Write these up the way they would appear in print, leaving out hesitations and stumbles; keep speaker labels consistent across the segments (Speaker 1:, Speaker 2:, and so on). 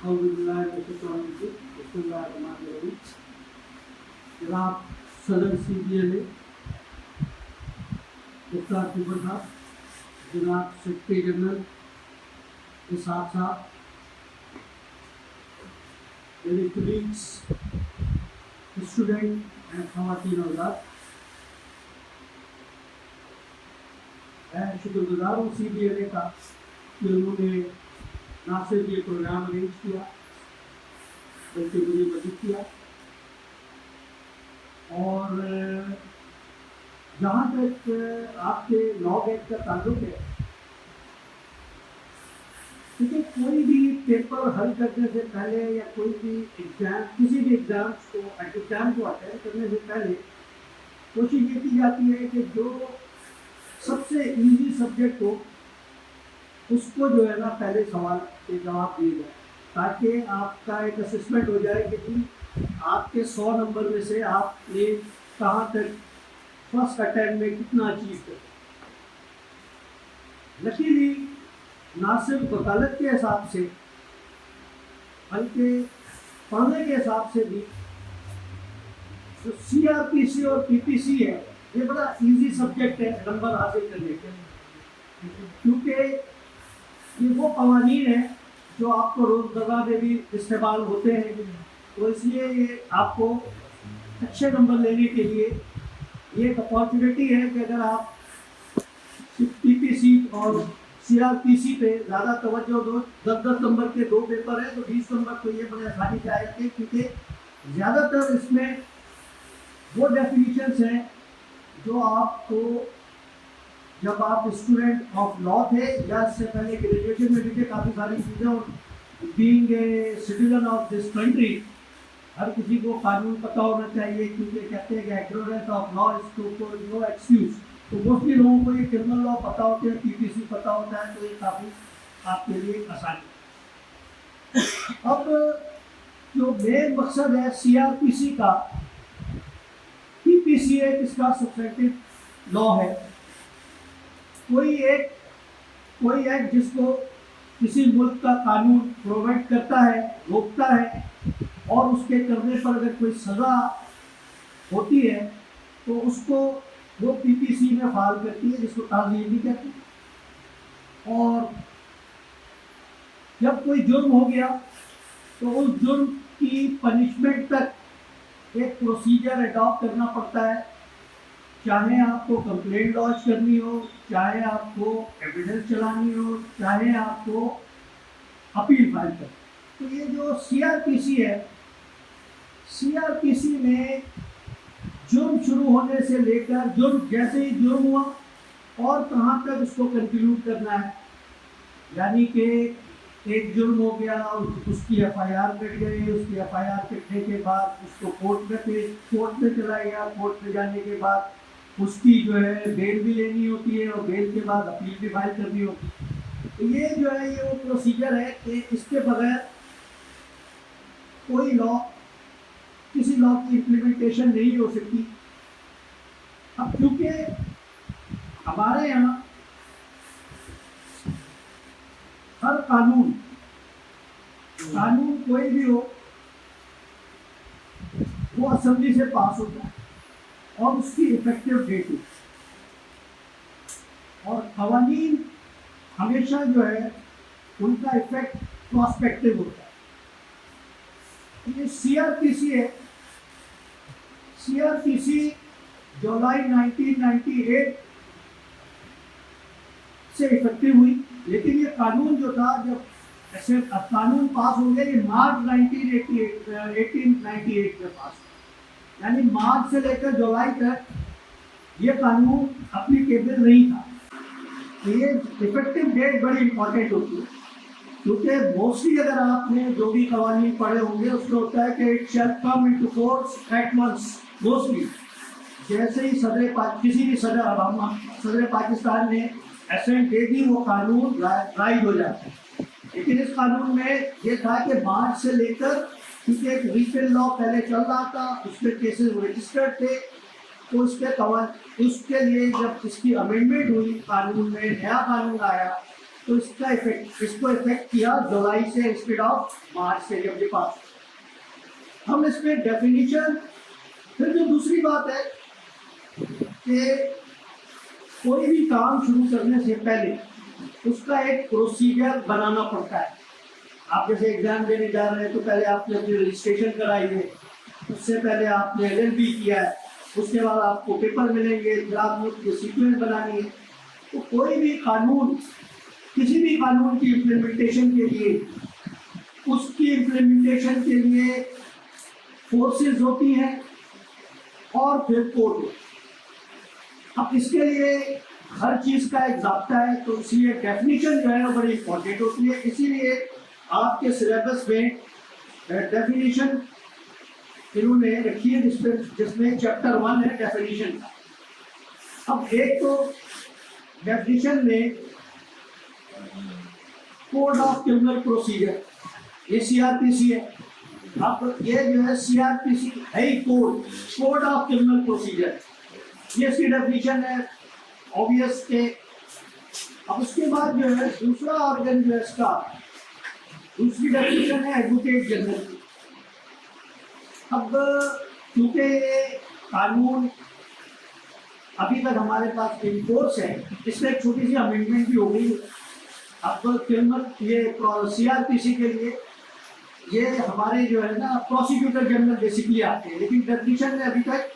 Speaker 1: जनाब सदर CBLA मुख्तार कुबर साहब, जनाब सेक्रेटरी जनरल के साथ साथ मेरे कलीग्स, स्टूडेंट एंड ख़वातीन औलाद, मैं शुक्रगुजार हूँ CBLA का कि उन्होंने ना सिर्फ ये प्रोग्राम अरेंज किया बल्कि मुझे मदद किया। और जहाँ तक आपके लॉ एक्ट का ताल्लुक है, क्योंकि कोई भी पेपर हल करने से पहले या कोई भी एग्जाम, किसी भी एग्जाम को अटेंड करने से पहले कोशिश ये की जाती है कि जो सबसे इजी सब्जेक्ट हो उसको जो है ना पहले सवाल के जवाब दिए जाए, ताकि आपका एक असेसमेंट हो जाए कि जी आपके 100 नंबर में से आपने कहाँ तक फर्स्ट अटेम्प्ट में कितना अचीव कर। लकीली ना सिर्फ वकालत के हिसाब से बल्कि पढ़ने के हिसाब से भी जो CRPC और PPC है ये बड़ा इजी सब्जेक्ट है नंबर हासिल करने के, क्योंकि ये वो कवानीन है जो आपको रोज़मर्रा में भी इस्तेमाल होते हैं। तो इसलिए ये आपको अच्छे नंबर लेने के लिए ये एक अपॉर्चुनिटी है कि अगर आप PPC और CRPC पे ज़्यादा तवज्जो दो, 10-10 नंबर के 2 पेपर है तो 20 नंबर तो ये बड़े आसानी से आएंगे, क्योंकि ज़्यादातर इसमें वो डेफिनेशंस हैं जो आपको जब आप स्टूडेंट ऑफ लॉ थे या इससे पहले ग्रेजुएशन में भी थे काफ़ी सारी चीज़ें। और being a citizen of this country हर किसी को कानून पता होना चाहिए, क्योंकि कहते हैं कि ignorance of law is no excuse. तो मोस्टली लोगों को ये क्रिमिनल लॉ पता होते हैं, PPC पता होता है, तो ये काफ़ी आपके लिए आसानी। अब जो मेन मकसद है CRPC का, PPC एक इसका सब्सटेंटिव लॉ है, कोई एक जिसको किसी मुल्क का कानून प्रोवाइड करता है, रोकता है, और उसके करने पर अगर कोई सज़ा होती है तो उसको वो PPC में फाल करती है, जिसको ताज़ीम भी कहते हैं। और जब कोई जुर्म हो गया तो उस जुर्म की पनिशमेंट तक एक प्रोसीजर अडॉप्ट करना पड़ता है, चाहे आपको कंप्लेंट लॉन्च करनी हो, चाहे आपको एविडेंस चलानी हो, चाहे आपको अपील फाइल करनी। तो ये जो CRPC है, CRPC में जुर्म शुरू होने से लेकर जुर्म जैसे ही जुर्म हुआ और कहाँ तक उसको कंक्लूड करना है, यानी कि एक जुर्म हो गया, उसकी FIR कट गई, उसकी FIR कटने के बाद उसको कोर्ट में चला गया, कोर्ट में जाने के बाद उसकी जो है बेल भी लेनी होती है और बेल के बाद अपील भी फाइल करनी होती है। तो ये जो है ये वो प्रोसीजर है कि इसके बगैर कोई लॉ, किसी लॉ की इम्प्लीमेंटेशन नहीं हो सकती। अब क्योंकि हमारे यहाँ हर कानून कोई भी हो वो असेंबली से पास होता है और उसकी इफेक्टिव डेट है, और कवानीन हमेशा जो है उनका इफेक्ट प्रोस्पेक्टिव होता है। ये CRPC है, CRPC जुलाई 1998 से इफेक्टिव हुई, लेकिन ये कानून जो था जब ऐसे कानून पास हो गया ये मार्च 1898 में पास, यानी मार्च से लेकर जुलाई तक ये कानून एप्लीकेबल नहीं था। तो ये इफेक्टिव डेट बड़ी इंपॉर्टेंट होती है, क्योंकि मोस्टली अगर आपने जो भी कवानीन पढ़े होंगे उसमें होता है कि it shall come into force at once. Mostly जैसे ही किसी भी सदर पाकिस्तान ने एसेंट दे दी वो कानून राइज हो जाता है। लेकिन इस कानून में ये था कि मार्च से लेकर, क्योंकि एक रीफिल लॉ पहले चल रहा था, उसमें केसेस रजिस्टर्ड थे, तो उसके लिए जब इसकी अमेंडमेंट हुई कानून में, नया कानून आया, तो इसका इफेक्ट, इसको इफेक्ट किया जुलाई से इंस्टेड ऑफ मार्च से जब ये पास। हम इसमें डेफिनेशन, फिर जो दूसरी बात है कि कोई भी काम शुरू करने से पहले उसका एक प्रोसीजर बनाना पड़ता है। आप जैसे एग्जाम देने जा रहे हैं तो पहले आपने अपनी रजिस्ट्रेशन कराई है, उससे पहले आपने LLB किया है, उसके बाद आपको पेपर मिलेंगे, फिर आपने सीक्वेंस बनानी है। तो कोई भी कानून, किसी भी कानून की इम्प्लीमेंटेशन के लिए, उसकी इम्प्लीमेंटेशन के लिए फोर्सेस होती हैं और फिर कोर्ट होती है। अब इसके लिए हर चीज़ का एक ज़ाब्ता है, तो इसलिए डेफिनेशन जो है वो बड़ी इंपॉर्टेंट होती है। इसीलिए आपके सिलेबस में डेफिनेशन इन्होंने रखी है, जिसमें चैप्टर 1 है डेफिनेशन का। अब एक तो डेफिनेशन में कोड ऑफ क्रिमिनल प्रोसीजर, ये CRPC है। अब ये जो है CRPC है ही कोड ऑफ क्रिमिनल प्रोसीजर, ये इसकी डेफिनेशन है ऑब्वियस के। अब उसके बाद जो है दूसरा ऑर्गन जो है इसका, दूसरी डेफिनेशन है एडवोकेट जनरल की। अब क्योंकि ये कानून अभी तक हमारे पास इन फोर्स है, इसमें एक छोटी सी अमेंडमेंट भी हो गई। अब क्रिमिनल ये CRPC के लिए ये हमारे जो है ना प्रोसिक्यूटर जनरल बेसिकली आते हैं, लेकिन डेफिनेशन में अभी तक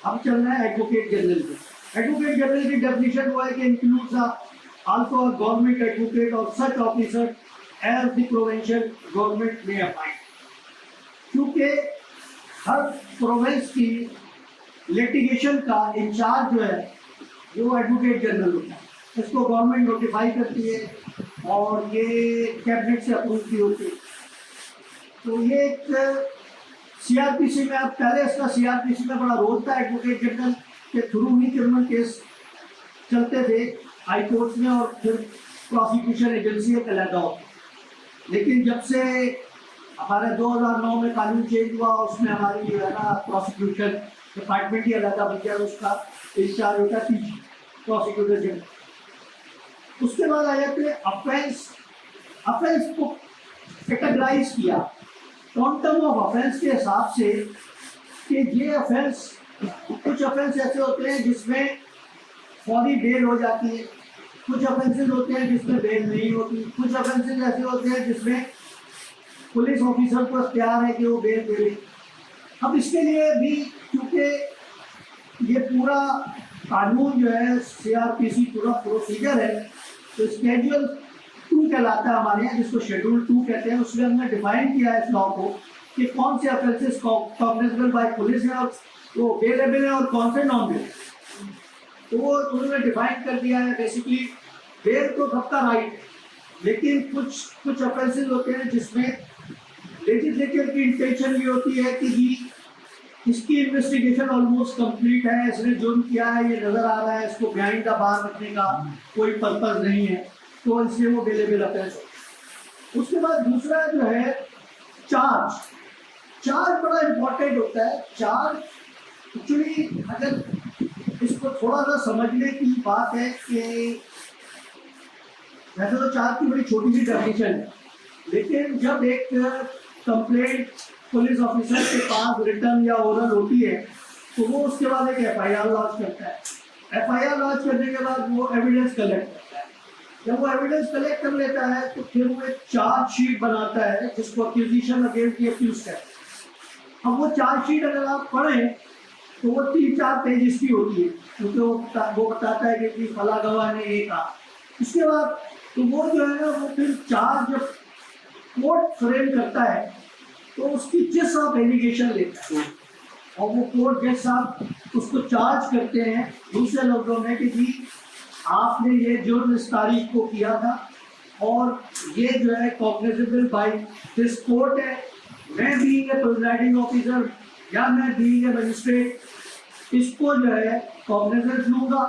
Speaker 1: हम चल रहे हैं एडवोकेट जनरल की। एडवोकेट जनरल की डेफिनेशन वो है कि includes also a government advocate और such officer as the provincial government में अपॉइंट। क्योंकि हर प्रोविंस की लिटिगेशन का इंचार्ज जो है वो एडवोकेट जनरल होता है, इसको गवर्नमेंट नोटिफाई करती है और ये कैबिनेट से अप्रूव की होती है। तो ये एक CRPC में, अब पहले इसका CRPC में बड़ा रोल था, एडवोकेट जनरल के थ्रू ही क्रिमिनल केस चलते थे हाई कोर्ट में और फिर प्रोसिक्यूशन एजेंसी एक अलग होती। लेकिन जब से हमारे 2009 में कानून चेंज हुआ, उसमें हमारी जो है ना प्रोसिक्यूशन डिपार्टमेंट ही अलग बन गया, उसका इंचार्ज होता है प्रोसिक्यूटर जनरल। उसके बाद आया कि अफेंस को कैटेगराइज किया क्वांटम ऑफ ऑफेंस के हिसाब से कि ये ऑफेंस, कुछ ऑफेंस ऐसे होते हैं जिसमें फौरी बेल हो जाती है, कुछ ऑफेंसेस होते हैं जिसमें बेल नहीं होती, कुछ ऑफेंसेस ऐसे होते हैं जिसमें पुलिस ऑफिसर को इख्तियार है कि वो बेल दे दे। अब इसके लिए भी क्योंकि ये पूरा कानून जो है CRPC पूरा प्रोसीजर है, तो स्केड्यूल 2 कहलाता है हमारे यहाँ, जिसको शेड्यूल 2 कहते हैं। उसमें हमने डिफाइन किया है इस लॉ को कि कौन से ऑफेंसेस कॉग्निजेबल बाय पुलिस है और वो बेलेबल है और कौन से नॉन बेल। तो वो उन्होंने डिफाइन कर दिया है। बेसिकली बेल तो सबका राइट है, लेकिन कुछ ऑफेंसेस होते हैं जिसमें लेजिस्लेचर की इंटेंशन ये होती है कि जी इसकी इन्वेस्टिगेशन ऑलमोस्ट कंप्लीट है, इसने जुर्म किया है, ये नजर आ रहा है, इसको बिहाइंड द बार रखने का कोई पर्पज नहीं है, तो इसलिए वो बेलेबल ऑफेंस। उसके बाद दूसरा जो है चार्ज बड़ा इंपॉर्टेंट होता है। चार्ज एक्चुअली अगर इसको थोड़ा सा समझने की बात है कि वैसे तो चार्ज की बड़ी छोटी सी डेफिनेशन है, लेकिन जब एक कंप्लेंट पुलिस ऑफिसर के पास रिटर्न या ओरल होती है तो वो उसके बाद एक FIR लॉन्च करता है। FIR लॉन्च करने के बाद वो एविडेंस कलेक्ट करता है। जब वो एविडेंस कलेक्ट कर लेता है तो फिर वो एक चार्ज शीट बनाता है जिसको एक्यूजिशन अगेंस्ट द अक्यूज्ड कहते हैं। अब वो चार्ज शीट अगर आप पढ़ें तो वो 3-4 पेजेस की होती है, क्योंकि वो बताता है कि फला गवाह ने ये कहा। उसके बाद तो वो जो है ना वो फिर चार्ज जब कोर्ट फ्रेम करता है तो उसकी जिस आप एलिगेशन लेता है और वो कोर्ट जज साहब उसको चार्ज करते हैं दूसरे लफ्जों में कि जी आपने ये जुर्म इस तारीख को किया था और ये जो है कॉग्निजेबल बाय दिस कोर्ट है। मैं बीइंग ए प्रिजाइडिंग ऑफिसर या मैं बीइंग ए मजिस्ट्रेट इसको जो है कॉग्निजेंस लूँगा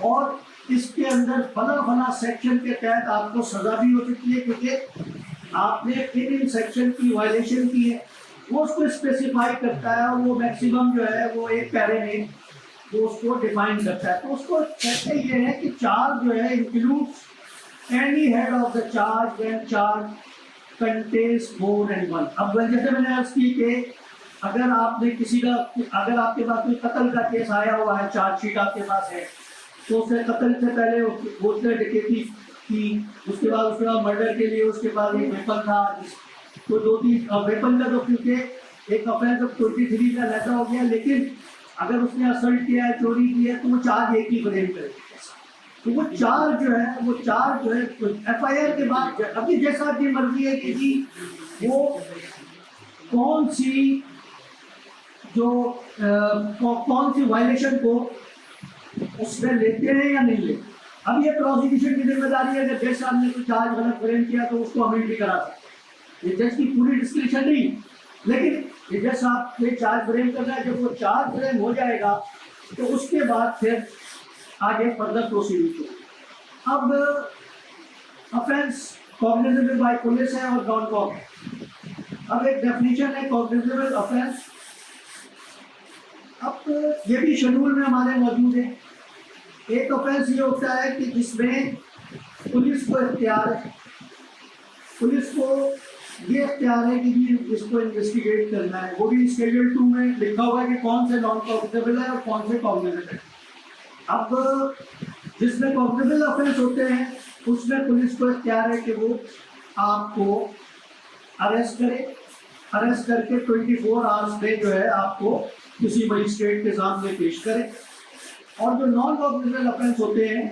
Speaker 1: और इसके अंदर फला सेक्शन के तहत आपको सजा भी हो सकती है क्योंकि आपने इन सेक्शन की वायलेशन की है। वो उसको स्पेसिफाई करता है और वो मैक्सिमम जो है वो एक पैरे में वो उसको डिफाइन करता है। तो उसको कहते ये है कि चार्ज जो है includes any head of the charge when charge contains more than one। अब जैसे मैंने अर्ज की कि अगर आपने किसी का, अगर आपके पास कोई कत्ल का केस आया हुआ है, चार्जशीट आपके पास है, तो उसने कत्ल से पहले उसने डकैती की, उसके बाद मर्डर के लिए उसके पास एक वेपन था, तो 2-3 वेपन का तो क्योंकि एक ऑफेंस ऑफ 23 का लेटर हो गया, लेकिन अगर उसने असल्ट किया है, चोरी की है, तो वो चार्ज एक ही फ्रेम करेगा। तो वो चार्ज जो है एफआईआर के बाद अभी जैसा आपकी मर्जी है कि जी वो कौन सी वायलेशन को उसमें लेते हैं या नहीं लेते। अब ये प्रोसिक्यूशन की जिम्मेदारी है कि जज साहब ने कोई चार्ज गलत फ्रेम किया तो उसको अमेंड भी करा सकते, ये जज की पूरी डिस्क्रिप्शन नहीं, लेकिन ये जज साहब ने चार्ज फ्रेम करना है। जब वो चार्ज फ्रेम हो जाएगा तो उसके बाद फिर आगे फर्दर प्रोसीड्यूर। अब ऑफेंस कॉग्निजेबल बाय पुलिस है और नॉन कॉग्निजेबल। अब एक डेफिनेशन है कॉग्निजेबल ऑफेंस, अब ये भी शेड्यूल में हमारे मौजूद है। एक ऑफेंस ये होता है कि जिसमें पुलिस को इख्तियार है, पुलिस को ये इख्तियार है कि इसको इन्वेस्टिगेट करना है। वो भी शेड्यूल 2 में लिखा हुआ है कि कौन से नॉन कॉग्निजेबल है और कौन से कॉग्निजेबल है। अब जिसमें कॉग्निजेबल ऑफेंस होते हैं उसमें पुलिस को इख्तियार है कि वो आपको अरेस्ट करे, अरेस्ट करके 24 आवर्स में जो है आपको किसी मजिस्ट्रेट के सामने पेश करे। और जो नॉन कॉग्निजेबल ऑफेंस होते हैं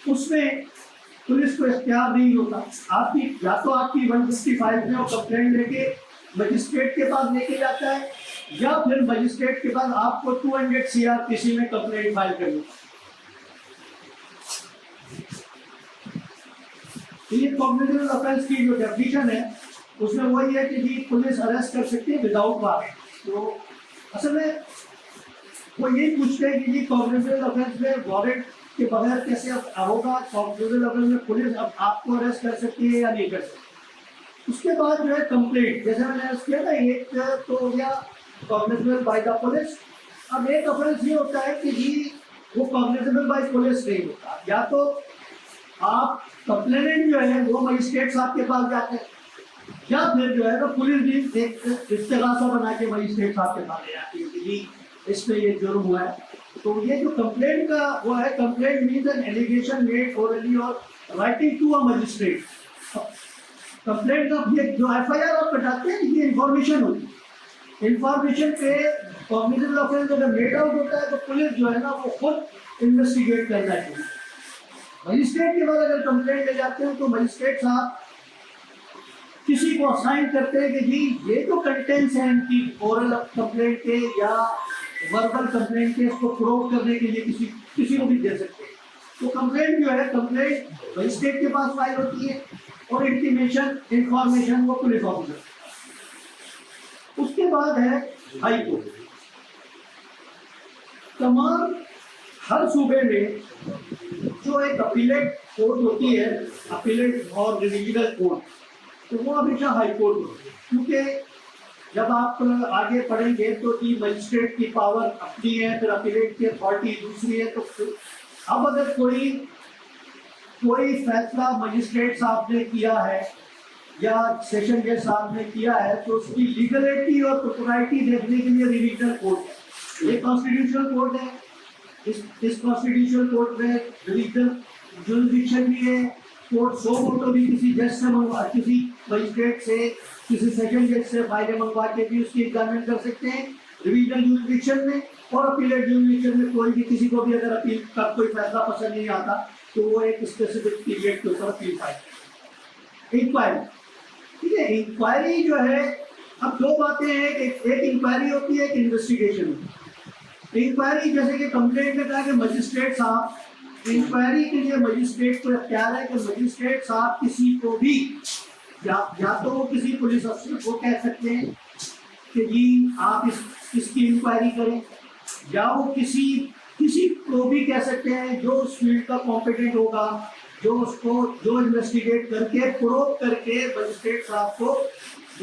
Speaker 1: उसमें पुलिस को इख्तियार नहीं होता। आपकी या तो आपकी 155 में वो कंप्लेंट लेके मजिस्ट्रेट के पास लेके जाता है, या फिर मजिस्ट्रेट के पास आपको 200 CRPC में कंप्लेंट फाइल करनी। ये कॉग्निजेबल ऑफेंस की जो डेफिनेशन है उसमें वही है कि जी पुलिस अरेस्ट कर सकती है विदाउट वारंट। तो असल में वो यही पूछते हैं कि जी कॉग्निजेबल ऑफेंस में वारंट के बगैर कैसे होगा, कॉग्निजेबल ऑफेंस में पुलिस अब आपको अरेस्ट कर सकती है या नहीं कर सकती। उसके बाद जो है कंप्लेंट, जैसे मैंने अर्ज किया था, एक तो हो गया कॉग्निजेबल बाय द पुलिस। अब एक ऑफेंस ये होता है कि जी वो कॉग्निजेबल बाय पुलिस नहीं होता, या तो आप कंप्लेनेंट जो है वो मजिस्ट्रेट साहब के पास जाते हैं, या फिर जो है तो पुलिस भी एक इस्तेगासा बना के मजिस्ट्रेट साहब के पास ले जाती है कि जी इस पे ये जुर्म हुआ है। तो ये जो कंप्लेंट का वो है, complaint means an allegation made orally और writing to a magistrate. Complaint का ये जो एफआईआर आप कटाते हैं ये इंफॉर्मेशन होती है, इंफॉर्मेशन पे कॉग्निजेबल ऑफेंस अगर मेड आउट होता है तो पुलिस जो है ना वो खुद इन्वेस्टिगेट करना चाहिए। मजिस्ट्रेट के बाद अगर कंप्लेंट ले जाते हो तो मजिस्ट्रेट साहब किसी को असाइन करते हैं कि जी ये जो कंटेंट्स हैं इनकी ओरल कंप्लेंट के या वर्बल कंप्लेंट के, इसको प्रूव करने के लिए किसी को भी दे सकते हैं। तो कंप्लेंट जो है, कंप्लेंट मजिस्ट्रेट के पास फाइल होती है और इंटीमेशन इंफॉर्मेशन वो पुलिस ऑफिसर। उसके बाद है हाई कोर्ट। तमाम हर सूबे में जो एक अपीलेट कोर्ट होती है, अपीलेट और रिवीजनल कोर्ट, तो वो हमेशा हाई कोर्ट होती है, क्योंकि जब आप आगे पढ़ेंगे तो कि मजिस्ट्रेट की पावर अपनी है, फिर अपीलेट की अथॉरिटी दूसरी है। तो अब अगर कोई फैसला मजिस्ट्रेट साहब ने किया है या सेशन जज साहब ने किया है तो उसकी लीगलिटी और प्रोप्राइटी देखने के लिए रिवीजनल कोर्ट है। ये कॉन्स्टिट्यूशनल कोर्ट है, इस कॉन्स्टिट्यूशनल कोर्ट में रिवीजनल जुरिडिक्शन भी है। कोर्ट 100 वोटों भी किसी जज से किसी मजिस्ट्रेट से, किसी सेशन जज से फाइलें मंगवा के भी उसकी एग्जामिन कर सकते हैं रिवीजनल जुरिडिक्शन में। और अपीलेट जुरिडिक्शन में कोई भी किसी को भी अगर अपील का कोई फैसला पसंद नहीं आता तो वो एक स्पेसिफिक पीरियड के ऊपर अपील फाइल। इंक्वायरी, ठीक है, इंक्वायरी जो है, अब दो बातें हैं, एक इंक्वायरी होती है, एक इन्वेस्टिगेशन होती है। इंक्वायरी जैसे कि कंप्लेंट में कहा कि मजिस्ट्रेट साहब, इंक्वायरी के लिए मजिस्ट्रेट को इख्तियार है कि मजिस्ट्रेट साहब किसी को भी या तो वो किसी पुलिस अफसर को कह सकते हैं कि जी आप इसकी इंक्वायरी करें, या वो किसी को भी कह सकते हैं जो उस फील्ड का कॉम्पिटेंट होगा, जो इन्वेस्टिगेट करके प्रूव करके मजिस्ट्रेट साहब को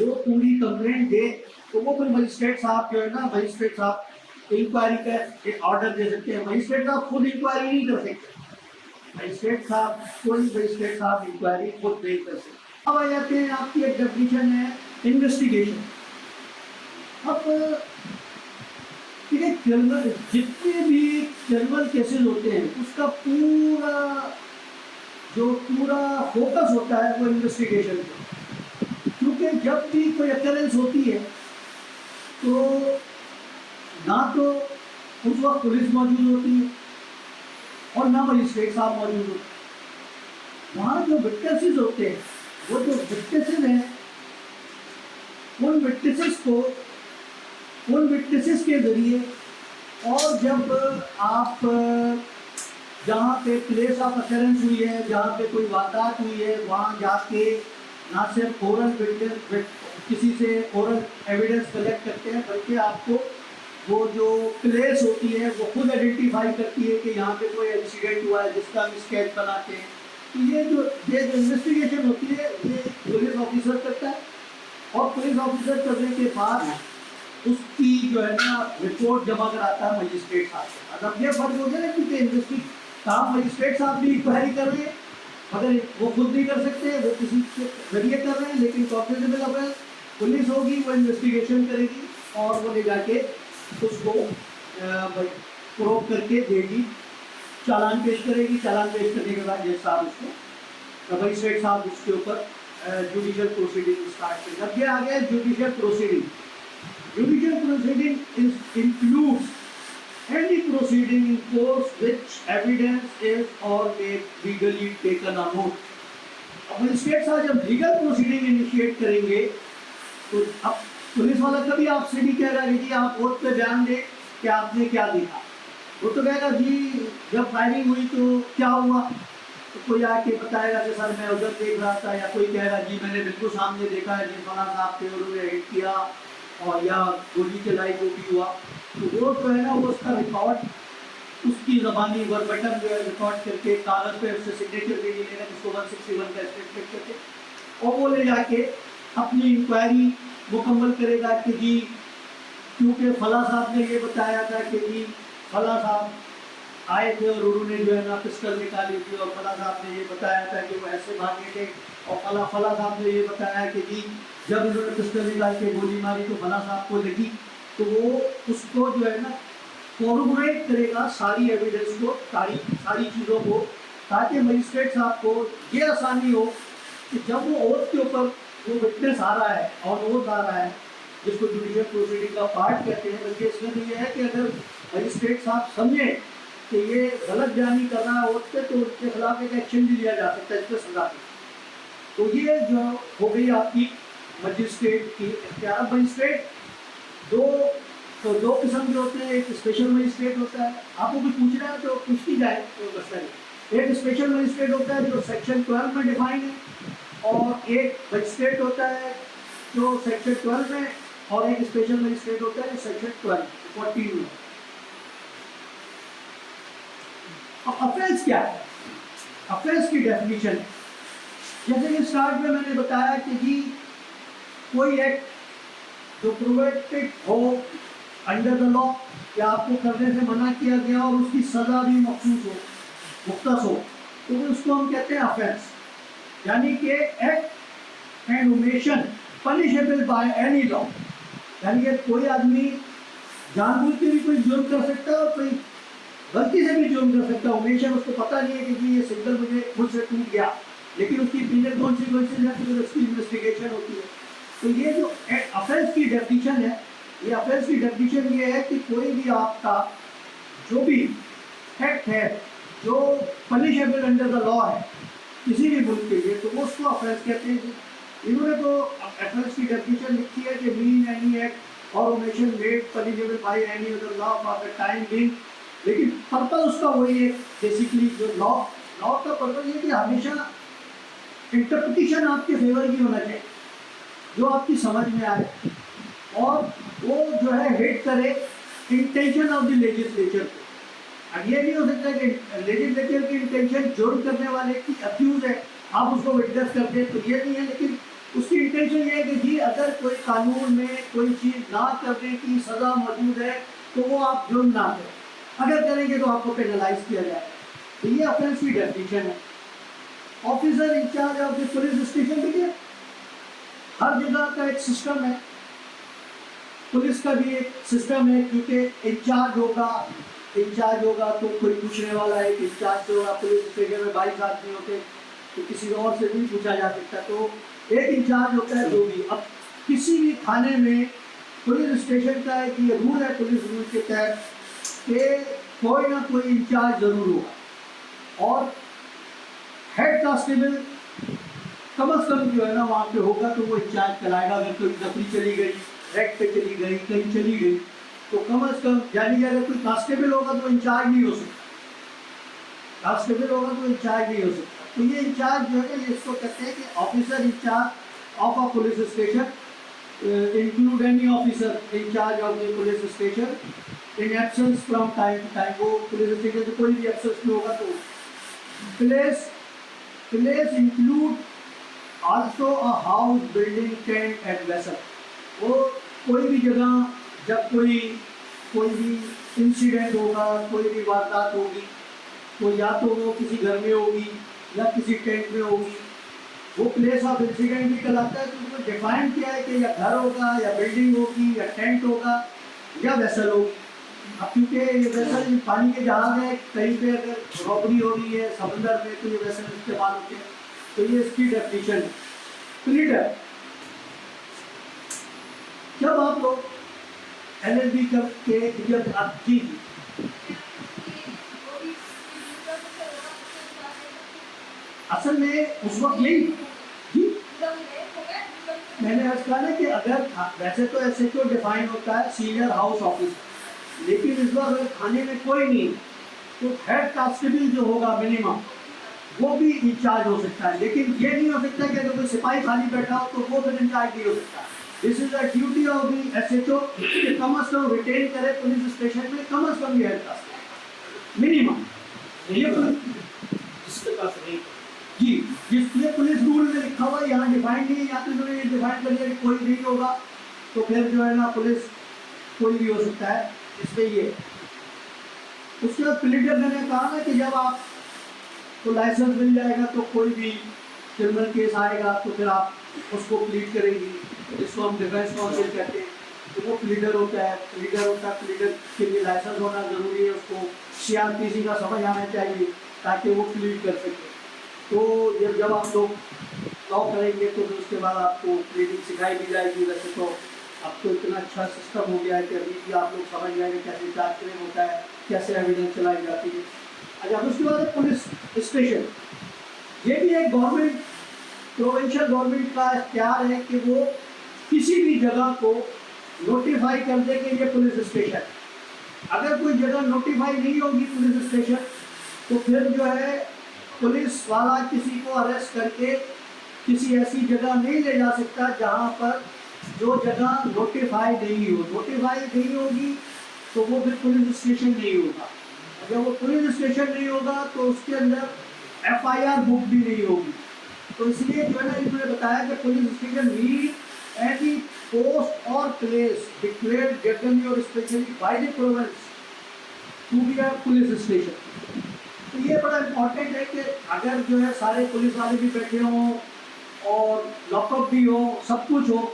Speaker 1: वो पूरी कंप्लेंट दे, तो वो फिर मजिस्ट्रेट साहब जो है ना, मजिस्ट्रेट साहब इंक्वायरी का एक ऑर्डर दे सकते हैं। मजिस्ट्रेट साहब खुद इंक्वायरी नहीं कर सकते, मजिस्ट्रेट साहब, कोई मजिस्ट्रेट साहब इंक्वायरी खुद नहीं कर सकते। अब आ जाते हैं, आपकी एक डेफिनेशन है इन्वेस्टिगेशन। अब देखिए, क्रिमिनल जितने भी क्रिमिनल केसेस होते हैं उसका पूरा फोकस होता है वो इन्वेस्टिगेशन पे, क्योंकि जब भी कोई अकरेंस होती है तो ना तो उस वक्त पुलिस मौजूद होती है और ना मजिस्ट्रेट साहब मौजूद होते हैं। वहाँ जो विटनेसेस होते हैं, वो जो विटनेसेस हैं, उन विटनेसेस के जरिए, और जब आप जहाँ पे प्लेस ऑफ अकरेंस हुई है, जहाँ पे कोई वारदात हुई है, वहाँ जाके ना सिर्फ ओरल विटनेस, किसी से ओरल एविडेंस कलेक्ट करते हैं, बल्कि आपको वो जो प्लेस होती है वो खुद आइडेंटिफाई करती है कि यहाँ पे कोई एक्सीडेंट हुआ है, जिसका हम स्केच बनाते हैं। तो ये जो इन्वेस्टिगेशन होती है ये पुलिस ऑफिसर करता है, और पुलिस ऑफिसर करने के बाद उसकी जो है ना रिपोर्ट जमा कराता है मजिस्ट्रेट साहब से। अब ये फर्क हो गया ना, क्योंकि काम मजिस्ट्रेट साहब भी इंक्वायरी कर रहे हैं, मगर वो खुद नहीं कर सकते, वो किसी के जरिए कर रहे हैं, लेकिन कॉग्निजेबल ऑफेंस पुलिस होगी, वो इन्वेस्टिगेशन करेगी और वो ले जाके उसको प्रूव करके देगी, चालान पेश करेगी। चालान पेश करने के बाद जज साहब उसको, मजिस्ट्रेट साहब उसके ऊपर जुडिशियल प्रोसीडिंग स्टार्ट करेंगे। अब ये आ गया judicial proceeding. Judicial proceeding includes any proceeding in course which evidence is or may legally taken on note। अब मजिस्ट्रेट साहब जब लीगल प्रोसीडिंग इनिशिएट करेंगे तो अब पुलिस वाला कभी आपसे नहीं कह रहा है कि आप कोर्ट पे बयान दें कि आपने क्या देखा। वो तो कहेगा जी जब फायरिंग हुई तो क्या हुआ, तो कोई आके बताएगा कि सर मैं उधर देख रहा था, या कोई कहेगा जी मैंने बिल्कुल सामने देखा है, जी फलां साहब थे उन्होंने हिट किया और या गोली चलाई, जो भी हुआ। तो वो जो है ना वो उसका रिकॉर्ड, उसकी ज़बानी वर्बटन जो है रिकॉर्ड करके कागज़ पे उससे सिग्नेचर दे लेगा, जिसको 161 का स्टेटमेंट करके, और वो ले जाके अपनी इंक्वायरी मुकम्मल करेगा कि जी क्योंकि फला साहब ने ये बताया था कि जी फला साहब आए थे और उन्होंने जो है ना पिस्टल निकाली थी, और फला साहब ने ये बताया था कि वो ऐसे भागे थे, और फला साहब ने ये बताया कि जी जब उन्होंने पिस्टल निकाल के गोली मारी तो फला साहब को लगी। तो वो उसको जो है ना कोरोबोरेट करेगा सारी एविडेंस को, सारी चीज़ों को, ताकि मजिस्ट्रेट साहब को ये आसानी हो कि जब वो ओथ के ऊपर वो विटनेस आ रहा है और ओथ आ रहा है, जिसको जुडिशियल प्रोसीडिंग का पार्ट कहते हैं, बल्कि इसमें तो ये है कि अगर मजिस्ट्रेट साहब समझे कि ये गलत बयानी कर रहा है ओथ पे, तो उसके खिलाफ एक एक्शन भी लिया जा सकता है, इसमें सजा दी। तो ये जो हो गई आपकी मजिस्ट्रेट की इख्तियार। मजिस्ट्रेट दो किस्म के होते हैं, एक स्पेशल मजिस्ट्रेट होता है, आपको कुछ पूछना है तो पूछ ही जाए तो मसला नहीं। एक स्पेशल मजिस्ट्रेट होता है जो सेक्शन 12 में डिफाइन है, और एक मजिस्ट्रेट होता है जो सेक्शन 12 में, और एक स्पेशल मजिस्ट्रेट होता है जो सेक्शन 14 में। अब ऑफेंस क्या है? ऑफेंस की डेफिनेशन है, जैसे कि स्टार्ट में मैंने बताया कि जी कोई एक्ट जो प्रोहिबिटेड हो अंडर द लॉ, या आपको करने से मना किया गया और उसकी सज़ा भी मुख्तस हो, तो उसको हम कहते हैं ऑफेंस। यानी कि act and omission punishable by any law, यानी कि कोई आदमी जानबूझ के भी कोई जुर्म कर सकता है और कोई गलती से भी जुर्म कर सकता है। ओमिशन उसको पता नहीं है कि जी ये सिग्नल मुझसे टूट गया, लेकिन उसकी पीनल कॉन्सिक्वेंसेज है, फिर उसकी इन्वेस्टिगेशन होती है। तो ये जो ऑफेंस की डेफिनेशन है, ये ऑफेंस की डेफिनेशन ये है कि कोई भी आपका जो भी एक्ट है जो पनिशेबल अंडर द लॉ है किसी भी मुल्क के लिए, तो वो उसको ऑफेंस कहते हैं। इन्होंने तो ऑफेंस की डेफिनेशन लिखी है कि मीन एनी एक्ट और omission made punishable by any other law for the time being, लेकिन पर्पस उसका वही है बेसिकली। जो लॉ का पर्पस ये कि हमेशा इंटरप्रिटेशन आपके फेवर की होना चाहिए, जो आपकी समझ में आए, और वो जो है हिट करे इंटेंशन ऑफ द लेजिस्लेचर को। अब ये नहीं हो सकता कि लेजिस्लेचर की इंटेंशन जुर्म करने वाले की अक्यूज है, आप उसको विटनेस कर दें, तो ये नहीं है। लेकिन उसकी इंटेंशन ये है कि जी अगर कोई कानून में कोई चीज़ ना करने की सज़ा मौजूद है तो वो आप जुर्म ना करें, अगर करेंगे तो आपको पेनलाइज किया जाए। तो ये ऑफेंस की डेफिनेशन है। Officer in charge of the police station, देखिए हर जगह का एक सिस्टम है, पुलिस का भी एक सिस्टम है, क्योंकि इंचार्ज होगा तो कोई पूछने वाला है, इंचार्ज होगा। पुलिस स्टेशन में 22 आदमी होते तो किसी और से भी पूछा जा सकता, तो एक इंचार्ज होता है जो भी। अब किसी भी थाने में पुलिस स्टेशन का एक ये रूल है, पुलिस रूल के तहत, कि कोई ना कोई इंचार्ज जरूर होगा, और हेड कांस्टेबल कम से कम जो है ना वहाँ पे होगा, तो वो इंचार्ज चलाएगा। अगर कोई नौकरी चली गई, रेड पे चली गई, कहीं चली गई, तो कम से कम, यानी कि अगर कोई कांस्टेबल होगा तो इंचार्ज नहीं हो सकता, कांस्टेबल होगा तो इंचार्ज नहीं हो सकता। तो ये इंचार्ज जो है, इसको कहते हैं कि officer in charge of a police station, include any officer in charge of the police station in absence from time to time. वो पुलिस स्टेशन से कोई भी एब्सेंस में होगा तो। Place include also a house, building, tent and vessel. वो कोई भी जगह, जब कोई भी इंसिडेंट होगा, कोई भी वारदात होगी, तो या तो वो किसी घर में होगी या किसी टेंट में होगी। वो प्लेस ऑफ इंसिडेंट भी कहलाता है, तो उसमें डिफाइन किया है कि या घर होगा, या बिल्डिंग होगी, या टेंट होगा, या वेसल होगी। अब क्योंकि ये वेसल पानी के जहाज है, कहीं पे अगर रॉबरी हो रही है समंदर में, तो ये वेसल इस्तेमाल होते हैं। तो ये इसकी डेफिनेशन है। प्लीडर, जब आप लोग LLB करके जब आप जी असल में उस वक्त यही जी मैंने आज कहा ना कि अगर वैसे तो SHO डिफाइन होता है सीनियर हाउस ऑफिसर, लेकिन इस बार अगर थाने में कोई नहीं तो हेड कांस्टेबल जो होगा मिनिमम, वो भी इंचार्ज हो सकता है। लेकिन ये नहीं हो सकता कि अगर कोई सिपाही खाली बैठा हो तो वो फिर इंचार्ज नहीं हो सकता। This is the duty of the SHO कि कम से कम रिटेन करे पुलिस स्टेशन में कम से कम ये हेड कांस्टेबल मिनिमम। ये जिसके पास नहीं जी, जिसके पुलिस रूल में लिखा हुआ है, यहाँ डिफाइन नहीं है, या तो इन्होंने डिफाइन कर दिया कि कोई नहीं होगा, तो फिर जो है ना पुलिस कोई भी हो सकता है, इसलिए ये। उसके बाद प्लीडर ने कहा ना कि जब आप तो लाइसेंस मिल जाएगा तो कोई भी क्रिमिनल केस आएगा तो फिर आप उसको प्लीड करेंगी, जिसको हम डिफेंस काउंसिल कहते हैं, तो वो प्लीडर होता है। प्लीडर के लिए लाइसेंस होना ज़रूरी है, उसको CRPC का समझ आना चाहिए ताकि वो प्लीड कर सके। तो जब आप लोग लॉ करेंगे तो उसके बाद आपको प्लीडिंग सिखाई दी जाएगी। वैसे तो अब तो इतना अच्छा सिस्टम हो गया है कि अभी भी आप लोग समझ जाएंगे कैसे चार्ज क्लेम होता है, कैसे एविडेंस चलाई जाती है। अच्छा, उसके बाद पुलिस स्टेशन, ये भी एक गवर्नमेंट, प्रोविंशियल गवर्नमेंट का इख्तियार है कि वो किसी भी जगह को नोटिफाई कर दे कि ये पुलिस स्टेशन। अगर कोई जगह नोटिफाई नहीं होगी पुलिस स्टेशन, तो फिर जो है पुलिस वाला किसी को अरेस्ट करके किसी ऐसी जगह नहीं ले जा सकता जहाँ पर जो जगह नोटिफाई नहीं हो। नोटिफाई नहीं होगी तो वो फिर पुलिस स्टेशन नहीं होगा। अगर वो पुलिस स्टेशन नहीं होगा तो उसके अंदर FIR बुक भी नहीं होगी। तो इसलिए जो है ना इन्होंने बताया कि police station mean any post or place declared generally or specially by the province to be a police station. तो ये बड़ा इम्पोर्टेंट है कि अगर जो है सारे पुलिस वाले भी बैठे हों और लॉकअप भी हो, सब कुछ हो,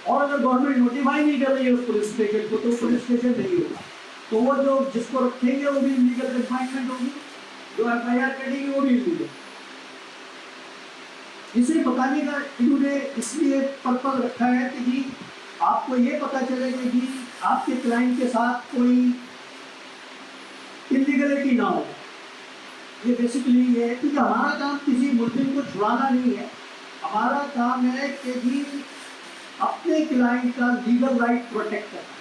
Speaker 1: और अगर गवर्नमेंट नोटिफाई नहीं कर रही है उस पुलिस स्टेशन को, तो पुलिस स्टेशन नहीं होगा। तो वो जो जिसको रखेंगे वो भी इलीगल कन्फाइनमेंट होगी, जो FIR करेंगे वो भी इलीगल। इसे बताने का इन्होंने इसलिए पर्पज रखा है कि जी आपको ये पता चले कि जी आपके क्लाइंट के साथ कोई इलीगलिटी ना हो। ये बेसिकली ये है कि हमारा काम किसी मुल्जिम को छुड़ाना नहीं है, हमारा काम है कि जी अपने क्लाइंट का लीगल राइट प्रोटेक्ट करना।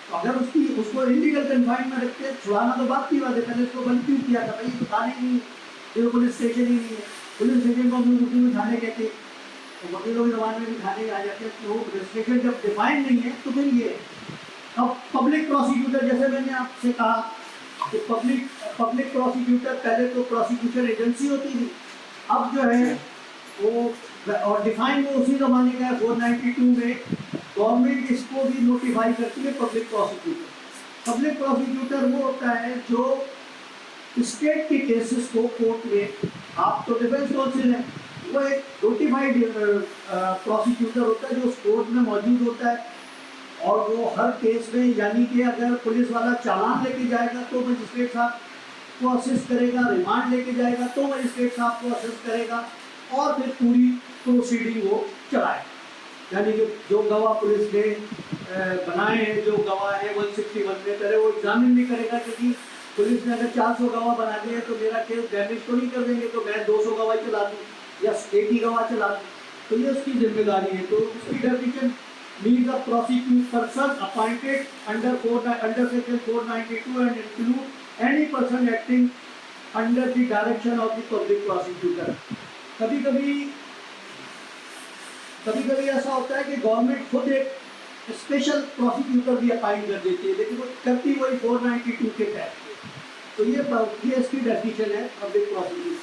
Speaker 1: तो अगर उसको इलीगल कन्फाइन में रखते छुड़ाना तो बात की बात है, पहले उसको बंद क्यों किया था भाई, तो थाने नहीं, ये पुलिस स्टेशन ही नहीं है। पुलिस स्टेशन को हम लोग उर्दू में थाने कहते, तो वकीलों के जमाने में भी थाने आ जाते हैं। तो पुलिस स्टेशन जब डिफाइन नहीं है तो फिर ये। अब पब्लिक प्रोसिक्यूटर, जैसे मैंने आपसे कहा कि पब्लिक प्रोसिक्यूटर पहले तो प्रोसिक्यूशन एजेंसी होती थी, अब जो है वो और डिफाइन वो उसी ज़माने का है 492 में। गवर्नमेंट इसको भी नोटिफाई करती है पब्लिक प्रोसिक्यूटर। पब्लिक प्रोसिक्यूटर वो होता है जो स्टेट के केसेस को कोर्ट में, आप तो डिफेंस काउंसिल है, वो एक नोटिफाइड प्रोसिक्यूटर होता है जो उस कोर्ट में मौजूद होता है, और वो हर केस में, यानी कि अगर पुलिस वाला चालान लेके जाएगा तो मजिस्ट्रेट साहब को असिस्ट करेगा, रिमांड लेके जाएगा तो मजिस्ट्रेट साहब को असिस्ट करेगा, और फिर पूरी प्रोसीडिंग वो चलाए। यानी कि जो गवाह पुलिस ने बनाए हैं, जो गवाह है 161 में, पहले वो एग्जामिन नहीं करेगा क्योंकि पुलिस ने अगर 400 गवाह बना दिए तो मेरा केस डैमेज तो नहीं कर देंगे, तो मैं 200 गवाह चला दूँ या एक ही गवाह चला दूँ, तो ये उसकी जिम्मेदारी है। तो उसकी definition means a prosecuting person appointed under section 492 and include any person acting under the direction of the public prosecutor। कभी कभी ऐसा होता है कि गवर्नमेंट खुद एक स्पेशल प्रोसिक्यूटर भी अपॉइंट कर देती है, लेकिन वो करती वही 492 के तहत। तो ये इसकी डेफिनेशन है पब्लिक प्रोसिक्यूटर।